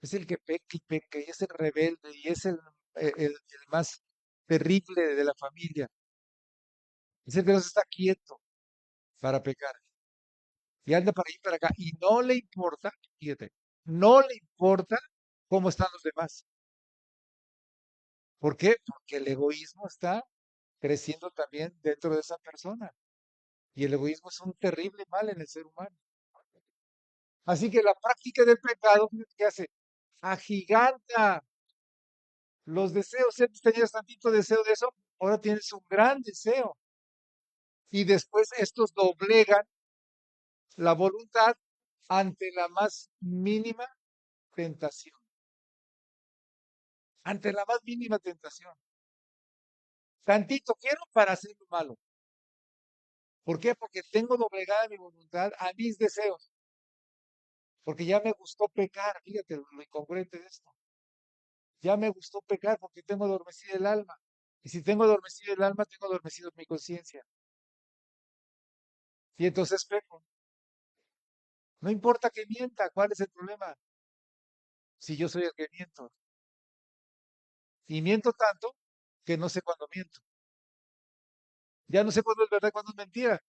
Es el que peca y peca, y es el rebelde, y es el más terrible de la familia. Es el que no se está quieto para pecar. Y anda para allí y para acá. Y no le importa, fíjate, no le importa cómo están los demás. ¿Por qué? Porque el egoísmo está creciendo también dentro de esa persona. Y el egoísmo es un terrible mal en el ser humano. Así que la práctica del pecado, fíjate, ¿qué hace? Agiganta los deseos. Si antes tenías tantito deseo de eso, ahora tienes un gran deseo. Y después estos doblegan la voluntad ante la más mínima tentación. Ante la más mínima tentación. Tantito quiero para hacer lo malo. ¿Por qué? Porque tengo doblegada mi voluntad a mis deseos. Porque ya me gustó pecar. Fíjate lo incongruente de esto. Ya me gustó pecar porque tengo adormecida el alma. Y si tengo adormecido el alma, tengo adormecido mi conciencia. Y entonces peco. No importa que mienta, ¿cuál es el problema? Si yo soy el que miento. Y miento tanto que no sé cuándo miento. Ya no sé cuándo es verdad y cuándo es mentira.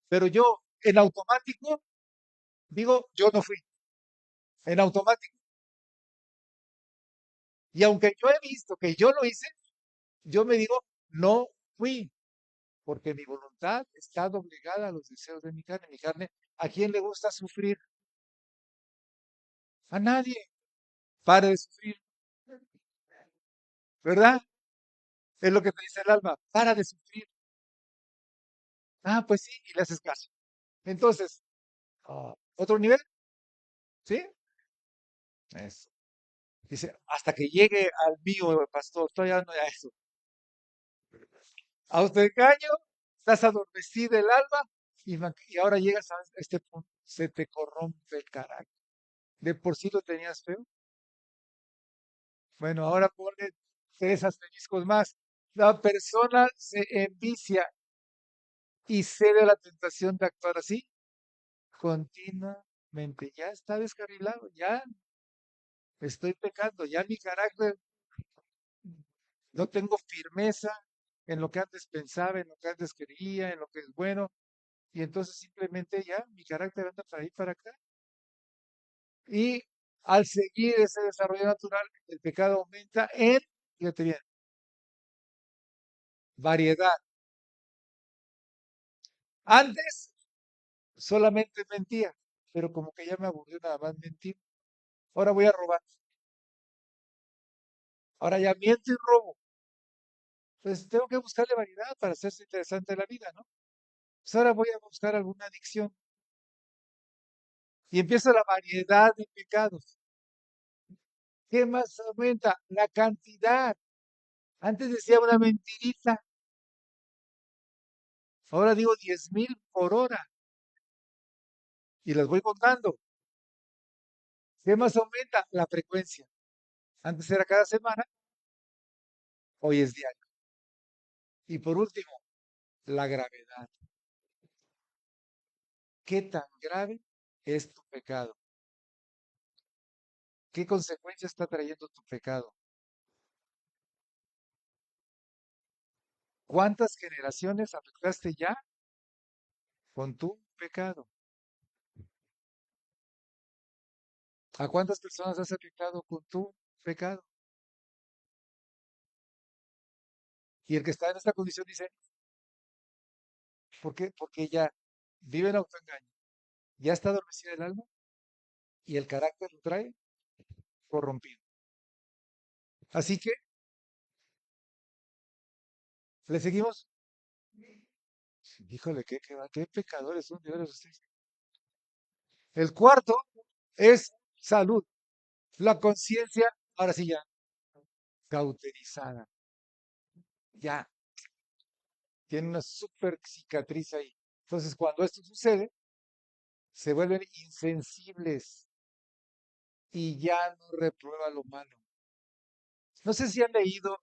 Pero yo, en automático, digo, yo no fui. En automático. Y aunque yo he visto que yo lo hice, yo me digo, no fui. Porque mi voluntad está doblegada a los deseos de mi carne. Mi carne, ¿a quién le gusta sufrir? A nadie. Pare de sufrir, ¿verdad? Es lo que te dice el alma. Para de sufrir. Ah, pues sí, y le haces caso. Entonces, otro nivel, ¿sí? Eso. Dice, hasta que llegue al mío, pastor, todavía no ya eso. A usted engaño, estás adormecida el alma y ahora llegas a este punto. Se te corrompe el carácter. De por sí lo tenías feo. Bueno, ahora pone tres asteriscos más. La persona se envicia y cede a la tentación de actuar así continuamente. Ya está descarrilado, ya estoy pecando, ya mi carácter no tengo firmeza en lo que antes pensaba, en lo que antes quería, en lo que es bueno, y entonces simplemente ya mi carácter anda para ahí para acá. Y al seguir ese desarrollo natural, el pecado aumenta en, fíjate bien, variedad. Antes solamente mentía, pero como que ya me aburrió nada más mentir. Ahora voy a robar. Ahora ya miento y robo. Pues tengo que buscarle variedad para hacerse interesante la vida, ¿no? Pues ahora voy a buscar alguna adicción. Y empieza la variedad de pecados. ¿Qué más aumenta? La cantidad. Antes decía una mentirita, ahora digo 10,000 por hora y las voy contando. ¿Qué más aumenta? La frecuencia. Antes era cada semana, hoy es diario. Y por último, la gravedad. ¿Qué tan grave es tu pecado? ¿Qué consecuencia está trayendo tu pecado? ¿Cuántas generaciones afectaste ya con tu pecado? ¿A cuántas personas has afectado con tu pecado? Y el que está en esta condición dice, ¿por qué? Porque ya vive en autoengaño, ya está adormecida el alma y el carácter lo trae corrompido. Así que, ¿le seguimos? Híjole, qué pecadores son de veras ustedes. El cuarto es salud. La conciencia, ahora sí ya, cauterizada. Ya, tiene una super cicatriz ahí. Entonces, cuando esto sucede, se vuelven insensibles y ya no reprueba lo malo. No sé si han leído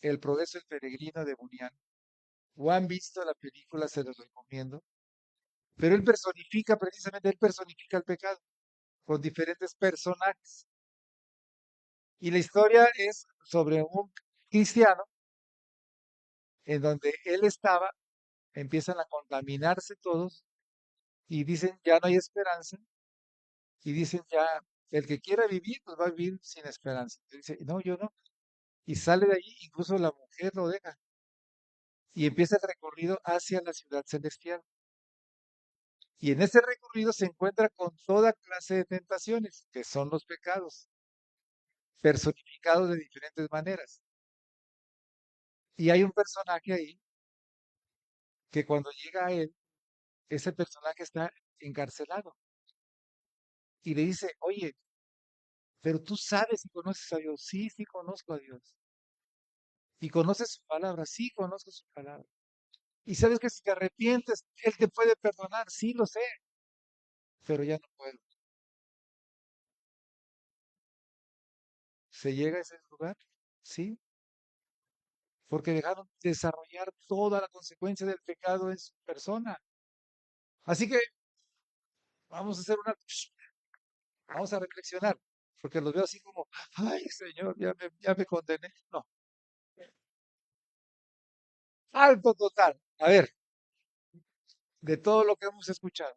El progreso del peregrino de Bunyan o han visto la película, se los recomiendo. Pero él personifica el pecado con diferentes personajes. Y la historia es sobre un cristiano en donde él estaba, empiezan a contaminarse todos y dicen ya no hay esperanza y dicen ya el que quiera vivir, pues va a vivir sin esperanza. Y dice, no, yo no. Y sale de allí, incluso la mujer lo deja y empieza el recorrido hacia la ciudad celestial. Y en ese recorrido se encuentra con toda clase de tentaciones, que son los pecados, personificados de diferentes maneras. Y hay un personaje ahí que cuando llega a él, ese personaje está encarcelado y le dice, oye, pero tú sabes y conoces a Dios. Sí, sí conozco a Dios. Y conoces su palabra. Sí, conozco su palabra. Y sabes que si te arrepientes, Él te puede perdonar. Sí, lo sé, pero ya no puedo. ¿Se llega a ese lugar? Sí. porque dejaron desarrollar toda la consecuencia del pecado en su persona. Así que vamos a hacer vamos a reflexionar, porque los veo así como, ay, Señor, ya me condené. No, alto total. A ver, de todo lo que hemos escuchado,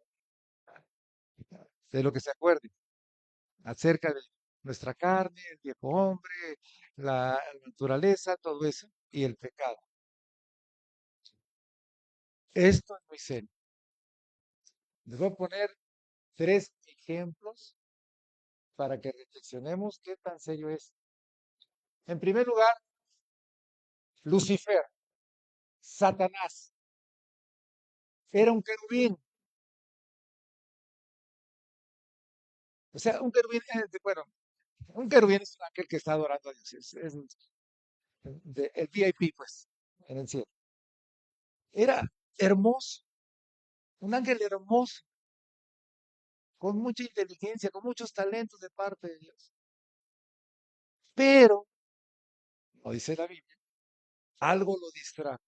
de lo que se acuerde acerca de nuestra carne, el viejo hombre, la naturaleza, todo eso, y el pecado. Esto es muy serio. Les voy a poner 3 ejemplos para que reflexionemos qué tan serio es. En primer lugar, Lucifer, Satanás, era un querubín. O sea, un querubín, bueno, un querubín es un ángel que está adorando a Dios. Es el VIP, pues, en el cielo. Era hermoso, un ángel hermoso, con mucha inteligencia, con muchos talentos de parte de Dios. Pero, como dice la Biblia, algo lo distrajo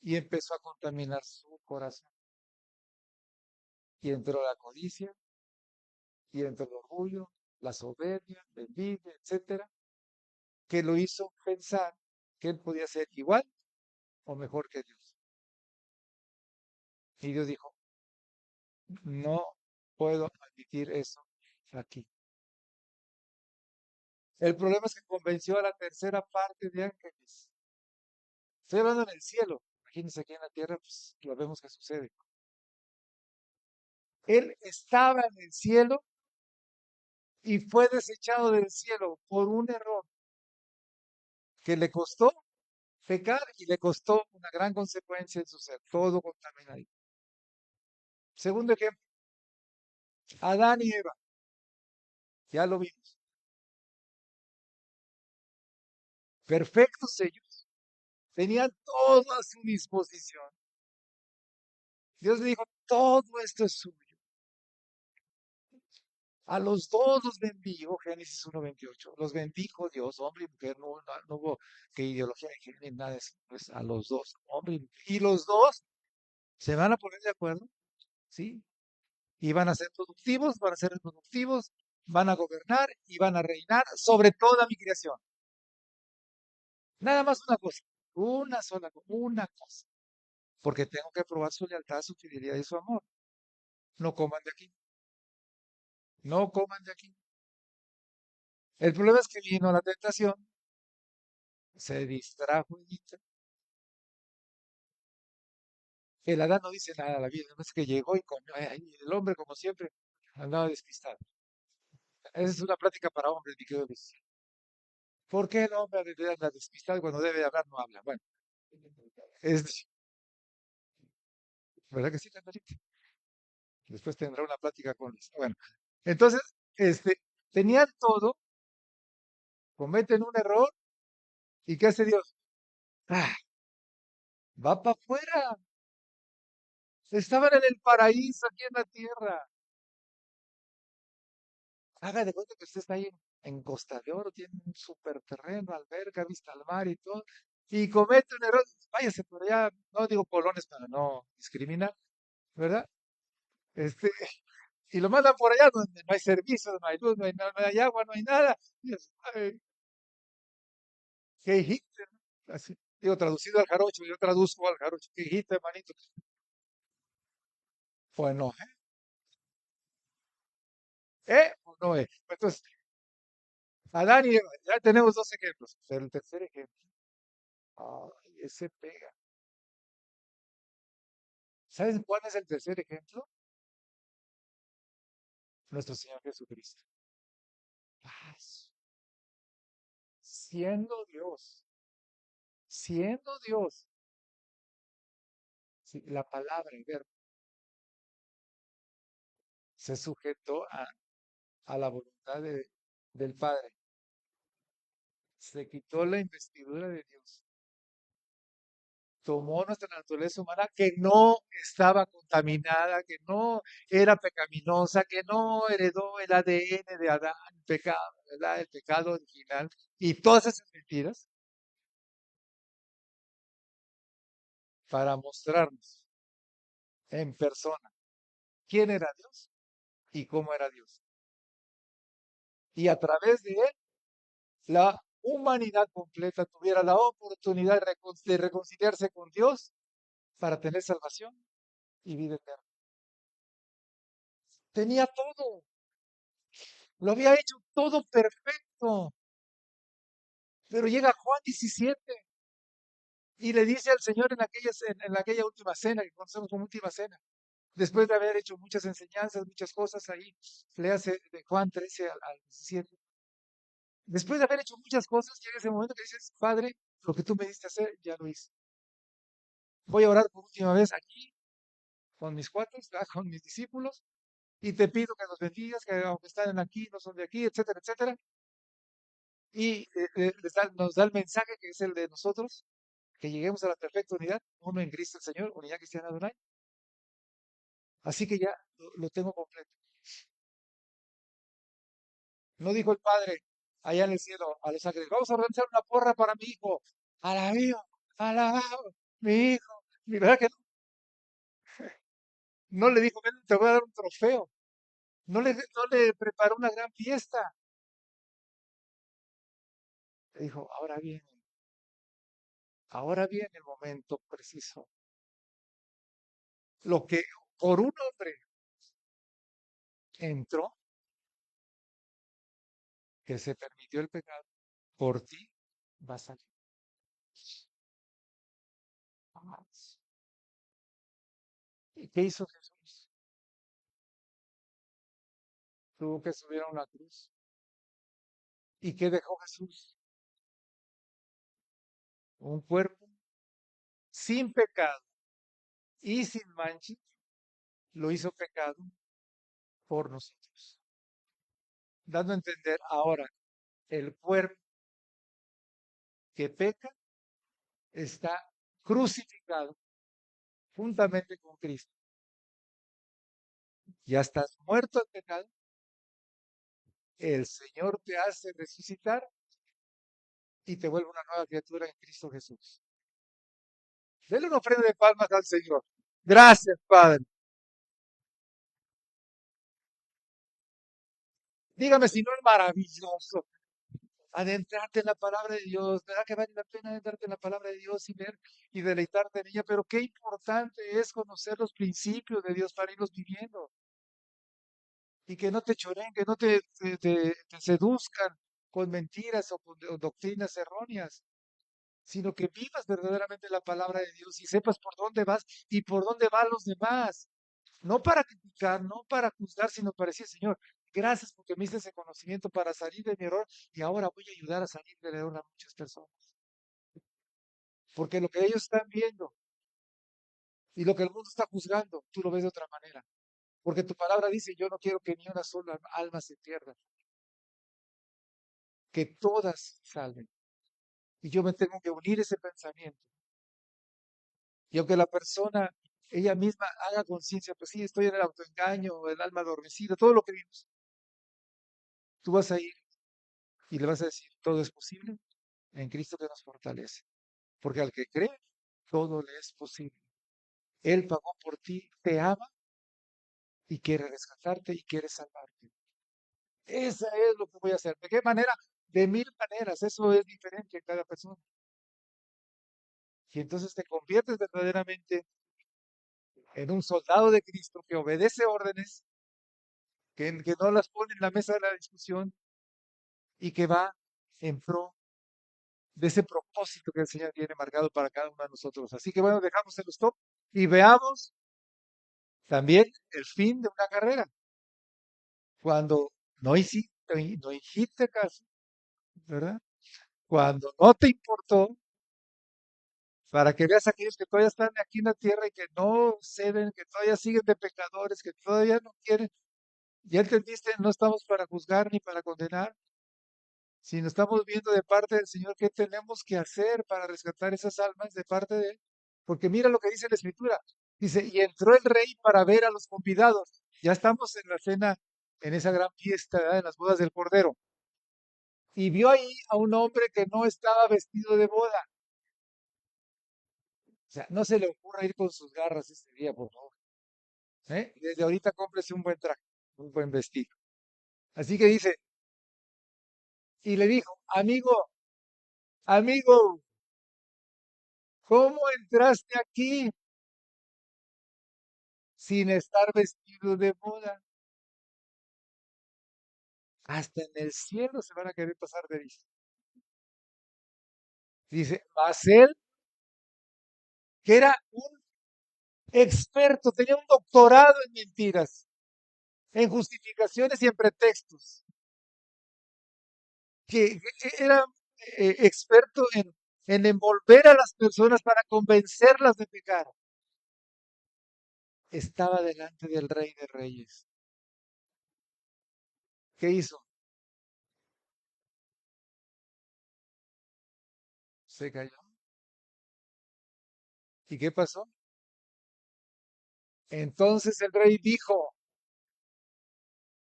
y empezó a contaminar su corazón. Y entró la codicia, y entró el orgullo, la soberbia, la envidia, etcétera, que lo hizo pensar que él podía ser igual o mejor que Dios. Y Dios dijo, no puedo admitir eso aquí. El problema es que convenció a la tercera parte de ángeles. Estoy hablando en el cielo. Imagínense aquí en la tierra, pues lo vemos que sucede. Él estaba en el cielo y fue desechado del cielo por un error que le costó pecar y le costó una gran consecuencia en su ser, todo contaminado. Segundo ejemplo, Adán y Eva, ya lo vimos, perfectos ellos, tenían todo a su disposición. Dios le dijo, todo esto es suyo. A los dos los bendijo, Génesis 1:28. Los bendijo Dios, hombre y mujer, no hubo que ideología de género ni nada de eso. Pues a los dos, hombre y mujer. Y los dos se van a poner de acuerdo, ¿sí? Y van a ser productivos, van a ser reproductivos, van a gobernar y van a reinar sobre toda mi creación. Nada más una cosa, una sola cosa, una cosa. Porque tengo que probar su lealtad, su fidelidad y su amor. No coman de aquí, no coman de aquí. El problema es que vino la tentación, se distrajo el Adán no dice nada a la vida, no es que llegó y comió, y el hombre, como siempre, andaba despistado. Esa es una plática para hombres, mi querido Luis. ¿Por qué el hombre anda despistado y cuando debe hablar no habla? Bueno, es, ¿verdad que sí, Cantarita? Después tendrá una plática con Luis. Bueno, entonces, tenían todo, cometen un error, ¿y qué hace Dios? Ah, va para afuera. Estaban en el paraíso aquí en la tierra. Haga de cuenta que usted está ahí en Costa de Oro, tiene un super terreno, alberca, vista al mar y todo, y comete un error, váyase por allá, no digo Polones para no discriminar, ¿verdad? Este, y lo mandan por allá donde no hay servicio, no hay luz, no hay agua, no hay nada. Y ay, ¿qué dijiste? Así, digo, traducido al jarocho, yo traduzco al jarocho, ¿qué dijiste, hermanito? Pues no, ¿eh? ¿O no es? Entonces, Adán y Eva, ya tenemos 2 ejemplos, pero el tercer ejemplo, ay, ese pega. ¿Sabes cuál es el tercer ejemplo? Nuestro Señor Jesucristo. Paz. Siendo Dios, sí, la palabra, el verbo, se sujetó a la voluntad del Padre. Se quitó la investidura de Dios. Tomó nuestra naturaleza humana que no estaba contaminada, que no era pecaminosa, que no heredó el ADN de Adán, el pecado, ¿verdad? El pecado original y todas esas mentiras. para mostrarnos en persona quién era Dios y cómo era Dios. Y a través de él, la humanidad completa tuviera la oportunidad de reconciliarse con Dios para tener salvación y vida eterna. Tenía todo, lo había hecho todo perfecto. Pero llega Juan 17 y le dice al Señor en aquella última cena, que conocemos como última cena, después de haber hecho muchas enseñanzas, muchas cosas ahí, le hace de Juan 13 al 17. Después de haber hecho muchas cosas, llega ese momento que dices, Padre, lo que tú me diste hacer, ya lo hice. Voy a orar por última vez aquí, con mis cuates, ¿verdad? Con mis discípulos, y te pido que nos bendigas, que aunque están aquí, no son de aquí, etcétera, etcétera. Y nos da el mensaje que es el de nosotros, que lleguemos a la perfecta unidad, uno en Cristo el Señor, unidad cristiana de Adonai. Así que ya lo tengo completo. No dijo el Padre allá en el cielo a los ángeles, vamos a organizar una porra para mi hijo. Alabío, alabado, mi hijo. Mi verdad que no le dijo, ven, te voy a dar un trofeo. No le preparó una gran fiesta. Le dijo, ahora viene el momento preciso. Lo que por un hombre entró, que se permitió el pecado, por ti va a salir. ¿Y qué hizo Jesús? Tuvo que subir a una cruz. ¿Y qué dejó Jesús? Un cuerpo sin pecado y sin mancha. Lo hizo pecado por nosotros. Dando a entender ahora, el cuerpo que peca está crucificado juntamente con Cristo. Ya estás muerto al pecado. El Señor te hace resucitar y te vuelve una nueva criatura en Cristo Jesús. Denle una ofrenda de palmas al Señor. Gracias, Padre. Dígame si no es maravilloso adentrarte en la palabra de Dios. ¿Verdad que vale la pena adentrarte en la palabra de Dios y ver y deleitarte en ella? Pero qué importante es conocer los principios de Dios para irlos viviendo. Y que no te choren, que no te seduzcan con mentiras o doctrinas erróneas, sino que vivas verdaderamente la palabra de Dios y sepas por dónde vas y por dónde van los demás. No para criticar, no para juzgar, sino para decir, Señor, gracias porque me diste ese conocimiento para salir de mi error y ahora voy a ayudar a salir del error a muchas personas. Porque lo que ellos están viendo y lo que el mundo está juzgando, tú lo ves de otra manera. Porque tu palabra dice, yo no quiero que ni una sola alma se pierda, que todas salven. Y yo me tengo que unir ese pensamiento. Y aunque la persona, ella misma haga conciencia, pues sí, estoy en el autoengaño, el alma adormecida, todo lo que vimos, tú vas a ir y le vas a decir, todo es posible en Cristo que nos fortalece. Porque al que cree, todo le es posible. Él pagó por ti, te ama y quiere rescatarte y quiere salvarte. Esa es lo que voy a hacer. ¿De qué manera? De mil maneras. Eso es diferente en cada persona. Y entonces te conviertes verdaderamente en un soldado de Cristo que obedece órdenes, que no las pone en la mesa de la discusión y que va en pro de ese propósito que el Señor tiene marcado para cada uno de nosotros. Así que bueno, dejamos el stop y veamos también el fin de una carrera. Cuando no hiciste caso, ¿verdad? Cuando no te importó, para que veas a aquellos que todavía están aquí en la tierra y que no ceden, que todavía siguen de pecadores, que todavía no quieren. Ya entendiste, no estamos para juzgar ni para condenar, sino estamos viendo de parte del Señor qué tenemos que hacer para rescatar esas almas de parte de Él. Porque mira lo que dice la Escritura. Dice, y entró el rey para ver a los convidados. Ya estamos en la cena, en esa gran fiesta, ¿verdad? En las bodas del Cordero. Y vio ahí a un hombre que no estaba vestido de boda. sea, no se le ocurra ir con sus garras este día, por favor. ¿Eh? Desde ahorita cómprese un buen traje, un buen vestido. Así que dice, y le dijo, amigo, amigo, ¿cómo entraste aquí sin estar vestido de boda? Hasta en el cielo se van a querer pasar de vista. Dice, mas él, que era un experto, tenía un doctorado en mentiras, en justificaciones y en pretextos, que era experto en envolver a las personas para convencerlas de pecar. Estaba delante del Rey de Reyes. ¿Qué hizo? Se cayó. ¿Y qué pasó? Entonces el rey dijo,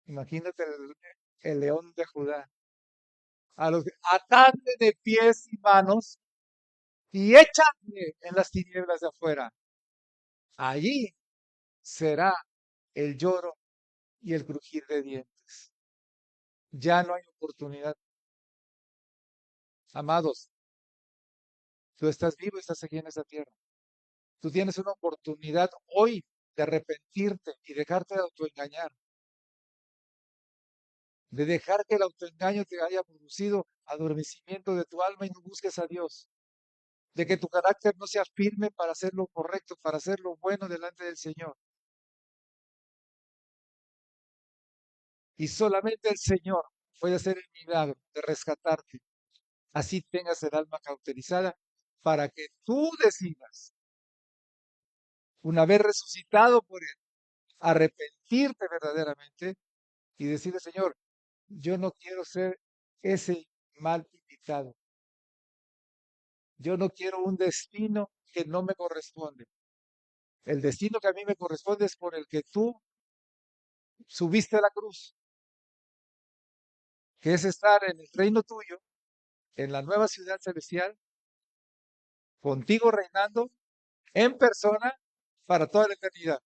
imagínate el león de Judá, a los atadle de pies y manos y échadle en las tinieblas de afuera. Allí será el lloro y el crujir de dientes. Ya no hay oportunidad. Amados, tú estás vivo, estás aquí en esta tierra. Tú tienes una oportunidad hoy de arrepentirte y dejarte de autoengañar, de dejar que el autoengaño te haya producido adormecimiento de tu alma y no busques a Dios, de que tu carácter no sea firme para hacer lo correcto, para hacer lo bueno delante del Señor. Y solamente el Señor puede hacer el milagro de rescatarte. Así tengas el alma cauterizada para que tú decidas, una vez resucitado por Él, arrepentirte verdaderamente y decirle, Señor, yo no quiero ser ese mal invitado. Yo no quiero un destino que no me corresponde. El destino que a mí me corresponde es por el que tú subiste a la cruz, que es estar en el reino tuyo, en la nueva ciudad celestial, contigo reinando en persona para toda la eternidad.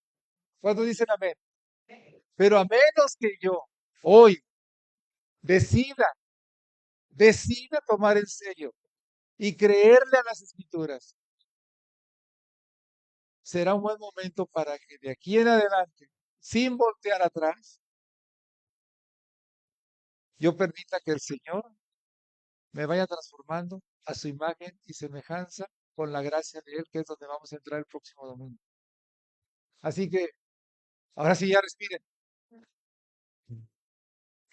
¿Cuándo dicen amén? Pero a menos que yo hoy decida, decida tomar en serio y creerle a las escrituras, será un buen momento para que de aquí en adelante, sin voltear atrás, yo permita que el Señor me vaya transformando a su imagen y semejanza con la gracia de Él, que es donde vamos a entrar el próximo domingo. Así que, ahora sí ya respiren.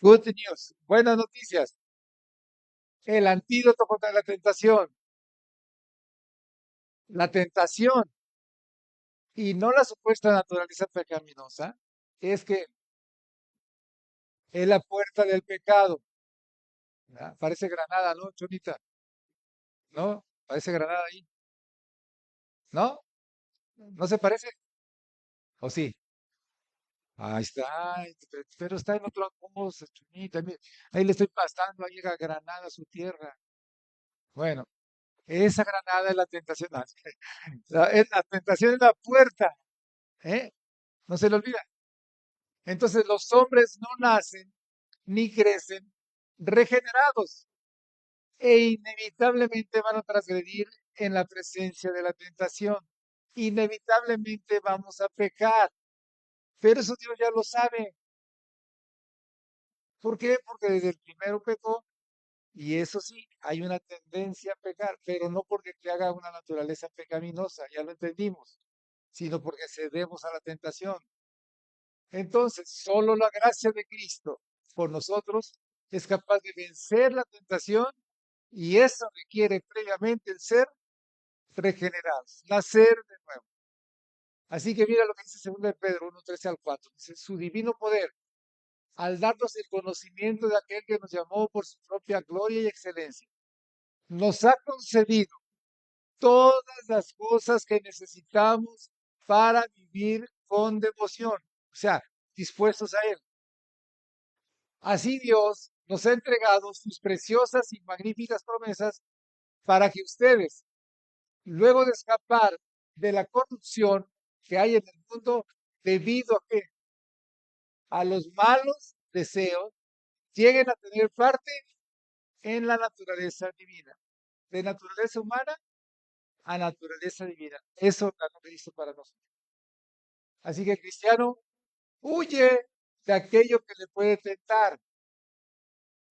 Good news, buenas noticias. El antídoto contra la tentación. La tentación y no la supuesta naturaleza pecaminosa es que es la puerta del pecado. ¿Verdad? Parece granada, ¿no, Chonita? ¿No? Parece granada ahí. ¿No? ¿No se parece? ¿O sí? Ahí está, pero está en otra cosa, Chonita. Ahí le estoy pasando, ahí llega Granada a su tierra. Bueno, esa Granada es la tentación. La tentación es la puerta, ¿eh? No se le olvida. Entonces los hombres no nacen ni crecen regenerados e inevitablemente van a transgredir en la presencia de la tentación. Inevitablemente vamos a pecar, pero eso Dios ya lo sabe. ¿Por qué? Porque desde el primero pecó y eso sí, hay una tendencia a pecar, pero no porque te haga una naturaleza pecaminosa, ya lo entendimos, sino porque cedemos a la tentación. Entonces, solo la gracia de Cristo por nosotros es capaz de vencer la tentación y eso requiere previamente el ser regenerados, nacer de nuevo. Así que mira lo que dice 2 de Pedro 1:13 al 4. Dice, su divino poder, al darnos el conocimiento de aquel que nos llamó por su propia gloria y excelencia, nos ha concedido todas las cosas que necesitamos para vivir con devoción, o sea, dispuestos a Él. Así Dios nos ha entregado sus preciosas y magníficas promesas para que ustedes, luego de escapar de la corrupción que hay en el mundo debido a que a los malos deseos lleguen a tener parte en la naturaleza divina, de naturaleza humana a naturaleza divina. Eso la lo dice para nosotros. Así que el cristiano huye de aquello que le puede tentar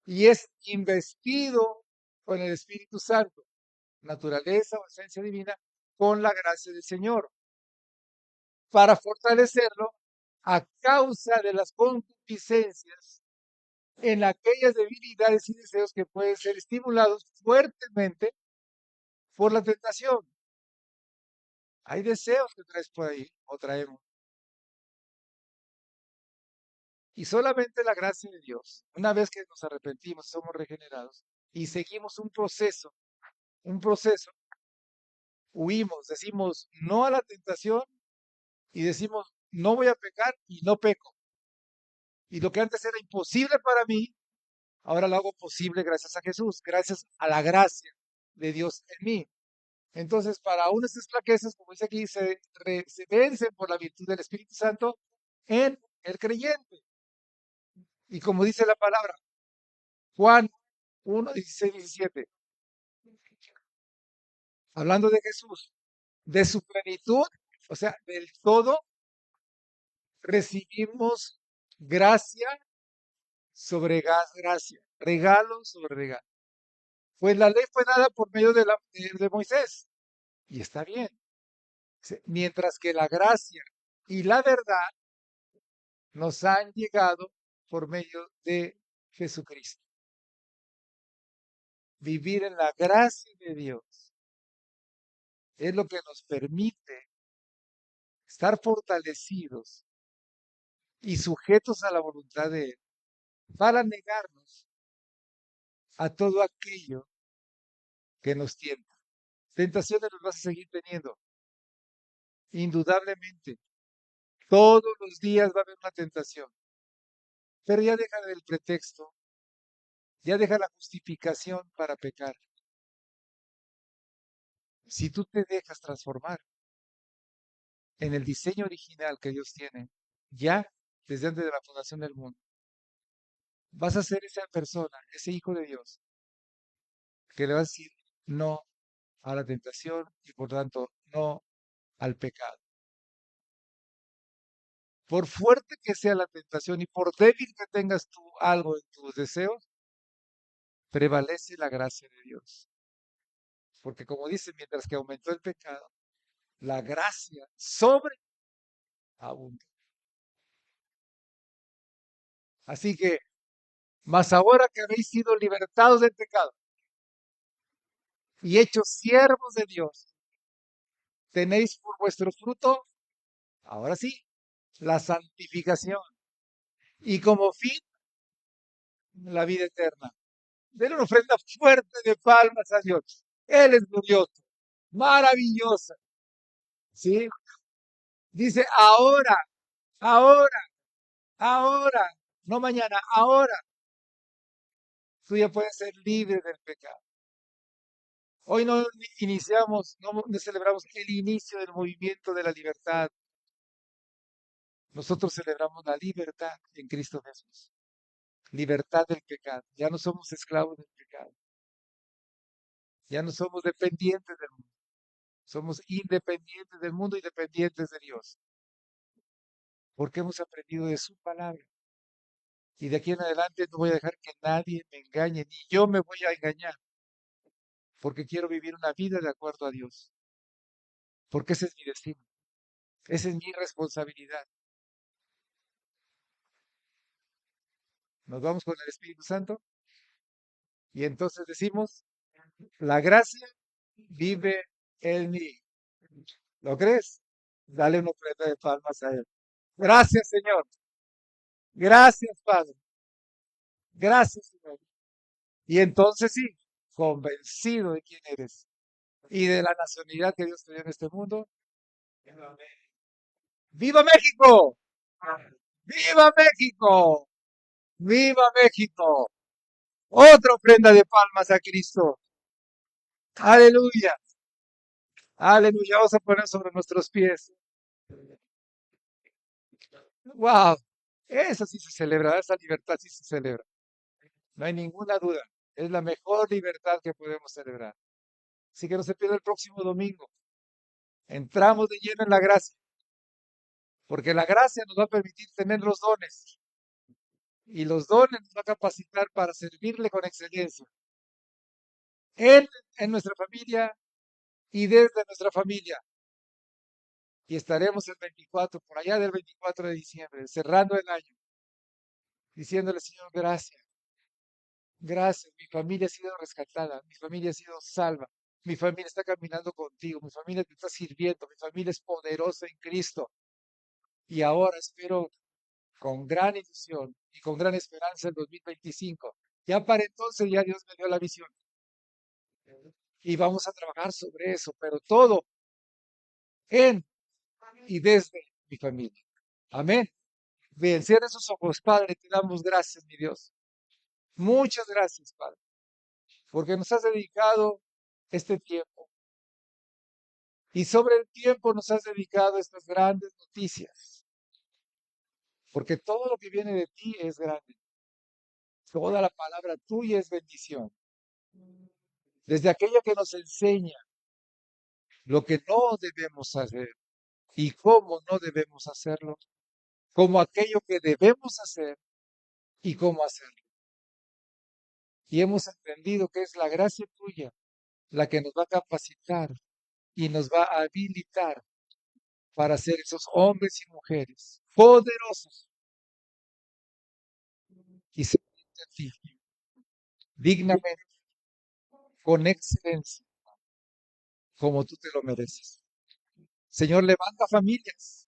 y es investido con el Espíritu Santo, naturaleza o esencia divina, con la gracia del Señor, para fortalecerlo a causa de las concupiscencias en aquellas debilidades y deseos que pueden ser estimulados fuertemente por la tentación. Hay deseos que traes por ahí o traemos. Y solamente la gracia de Dios, una vez que nos arrepentimos, somos regenerados y seguimos un proceso, huimos, decimos no a la tentación y decimos no voy a pecar y no peco. Y lo que antes era imposible para mí, ahora lo hago posible gracias a Jesús, gracias a la gracia de Dios en mí. Entonces, para aún estas flaquezas, como dice aquí, se vencen por la virtud del Espíritu Santo en el creyente. Y como dice la palabra, Juan 1, 16, 17, hablando de Jesús, de su plenitud, o sea, del todo, recibimos gracia sobre gracia, regalo sobre regalo. Pues la ley fue dada por medio de Moisés, y está bien. Mientras que la gracia y la verdad nos han llegado por medio de Jesucristo. Vivir en la gracia de Dios es lo que nos permite estar fortalecidos y sujetos a la voluntad de Él para negarnos a todo aquello que nos tienta. Tentaciones nos vas a seguir teniendo, indudablemente. Todos los días va a haber una tentación, pero ya deja el pretexto, ya deja la justificación para pecar. Si tú te dejas transformar en el diseño original que Dios tiene, ya desde antes de la fundación del mundo, vas a ser esa persona, ese hijo de Dios, que le va a decir no a la tentación y por tanto no al pecado. Por fuerte que sea la tentación y por débil que tengas tú algo en tus deseos, prevalece la gracia de Dios. Porque como dice, mientras que aumentó el pecado, la gracia sobreabundó. Así que, mas ahora que habéis sido libertados del pecado y hechos siervos de Dios, tenéis por vuestro fruto, ahora sí, la santificación y como fin, la vida eterna. Denle una ofrenda fuerte de palmas a Dios. Él es glorioso, maravillosa. ¿Sí? Dice ahora, ahora, ahora, no mañana, ahora. Tú ya puedes ser libre del pecado. Hoy no iniciamos, no celebramos el inicio del movimiento de la libertad. Nosotros celebramos la libertad en Cristo Jesús. Libertad del pecado. Ya no somos esclavos del pecado. Ya no somos dependientes del mundo. Somos independientes del mundo y dependientes de Dios. Porque hemos aprendido de su palabra. Y de aquí en adelante no voy a dejar que nadie me engañe, ni yo me voy a engañar. Porque quiero vivir una vida de acuerdo a Dios. Porque ese es mi destino. Esa es mi responsabilidad. Nos vamos con el Espíritu Santo y entonces decimos, la gracia vive en mí. ¿Lo crees? Dale una ofrenda de palmas a Él. Gracias, Señor. Gracias, Padre. Gracias, Señor. Y entonces sí, convencido de quién eres y de la nacionalidad que Dios te dio en este mundo. ¡Viva México! ¡Viva México! ¡Viva México! Otra ofrenda de palmas a Cristo. Aleluya. Aleluya, vamos a poner sobre nuestros pies. Wow, eso sí se celebra, esa libertad sí se celebra. No hay ninguna duda. Es la mejor libertad que podemos celebrar. Así que no se pierda el próximo domingo. Entramos de lleno en la gracia, porque la gracia nos va a permitir tener los dones y los dones nos va a capacitar para servirle con excelencia. Él en nuestra familia y desde nuestra familia. Y estaremos el 24, por allá del 24 de diciembre, cerrando el año, diciéndole, Señor, gracias. Gracias, mi familia ha sido rescatada, mi familia ha sido salva, mi familia está caminando contigo, mi familia te está sirviendo, mi familia es poderosa en Cristo. Y ahora espero con gran ilusión y con gran esperanza el 2025. Ya para entonces ya Dios me dio la visión. Y vamos a trabajar sobre eso, pero todo en y desde mi familia. Amén. Bien, cierra sus ojos, Padre, te damos gracias, mi Dios. Muchas gracias, Padre, porque nos has dedicado este tiempo. Y sobre el tiempo nos has dedicado estas grandes noticias, porque todo lo que viene de ti es grande. Toda la palabra tuya es bendición. Desde aquello que nos enseña lo que no debemos hacer y cómo no debemos hacerlo, como aquello que debemos hacer y cómo hacerlo. Y hemos entendido que es la gracia tuya la que nos va a capacitar y nos va a habilitar para ser esos hombres y mujeres poderosos y servirte a ti dignamente, con excelencia, como tú te lo mereces. Señor, levanta familias,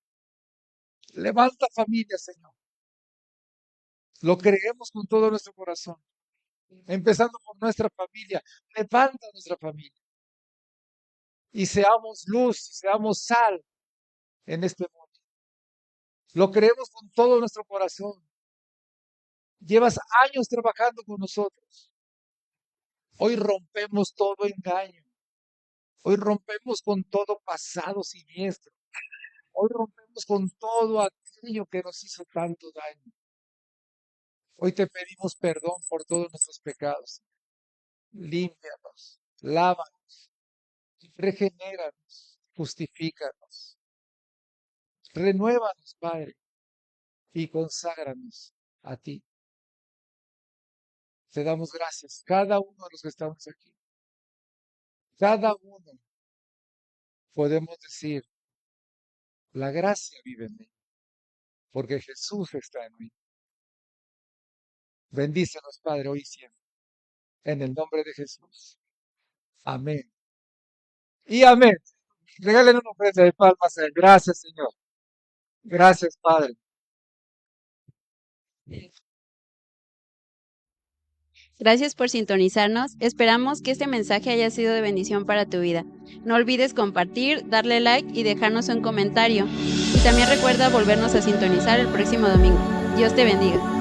Señor. Lo creemos con todo nuestro corazón, empezando por nuestra familia. Levanta nuestra familia y seamos luz y seamos sal en este mundo. Lo creemos con todo nuestro corazón. Llevas años trabajando con nosotros. Hoy rompemos todo engaño. Hoy rompemos con todo pasado siniestro. Hoy rompemos con todo aquello que nos hizo tanto daño. Hoy te pedimos perdón por todos nuestros pecados. Límpianos, lávanos, regenéranos, justifícanos. Renuévanos, Padre, y conságranos a ti. Te damos gracias, cada uno de los que estamos aquí. Cada uno podemos decir, la gracia vive en mí, porque Jesús está en mí. Bendícenos, Padre, hoy y siempre. En el nombre de Jesús. Amén. Y amén. Regalen una ofrenda de palmas a Él. Gracias, Señor. Gracias, Padre. Gracias por sintonizarnos. Esperamos que este mensaje haya sido de bendición para tu vida. No olvides compartir, darle like y dejarnos un comentario. Y también recuerda volvernos a sintonizar el próximo domingo. Dios te bendiga.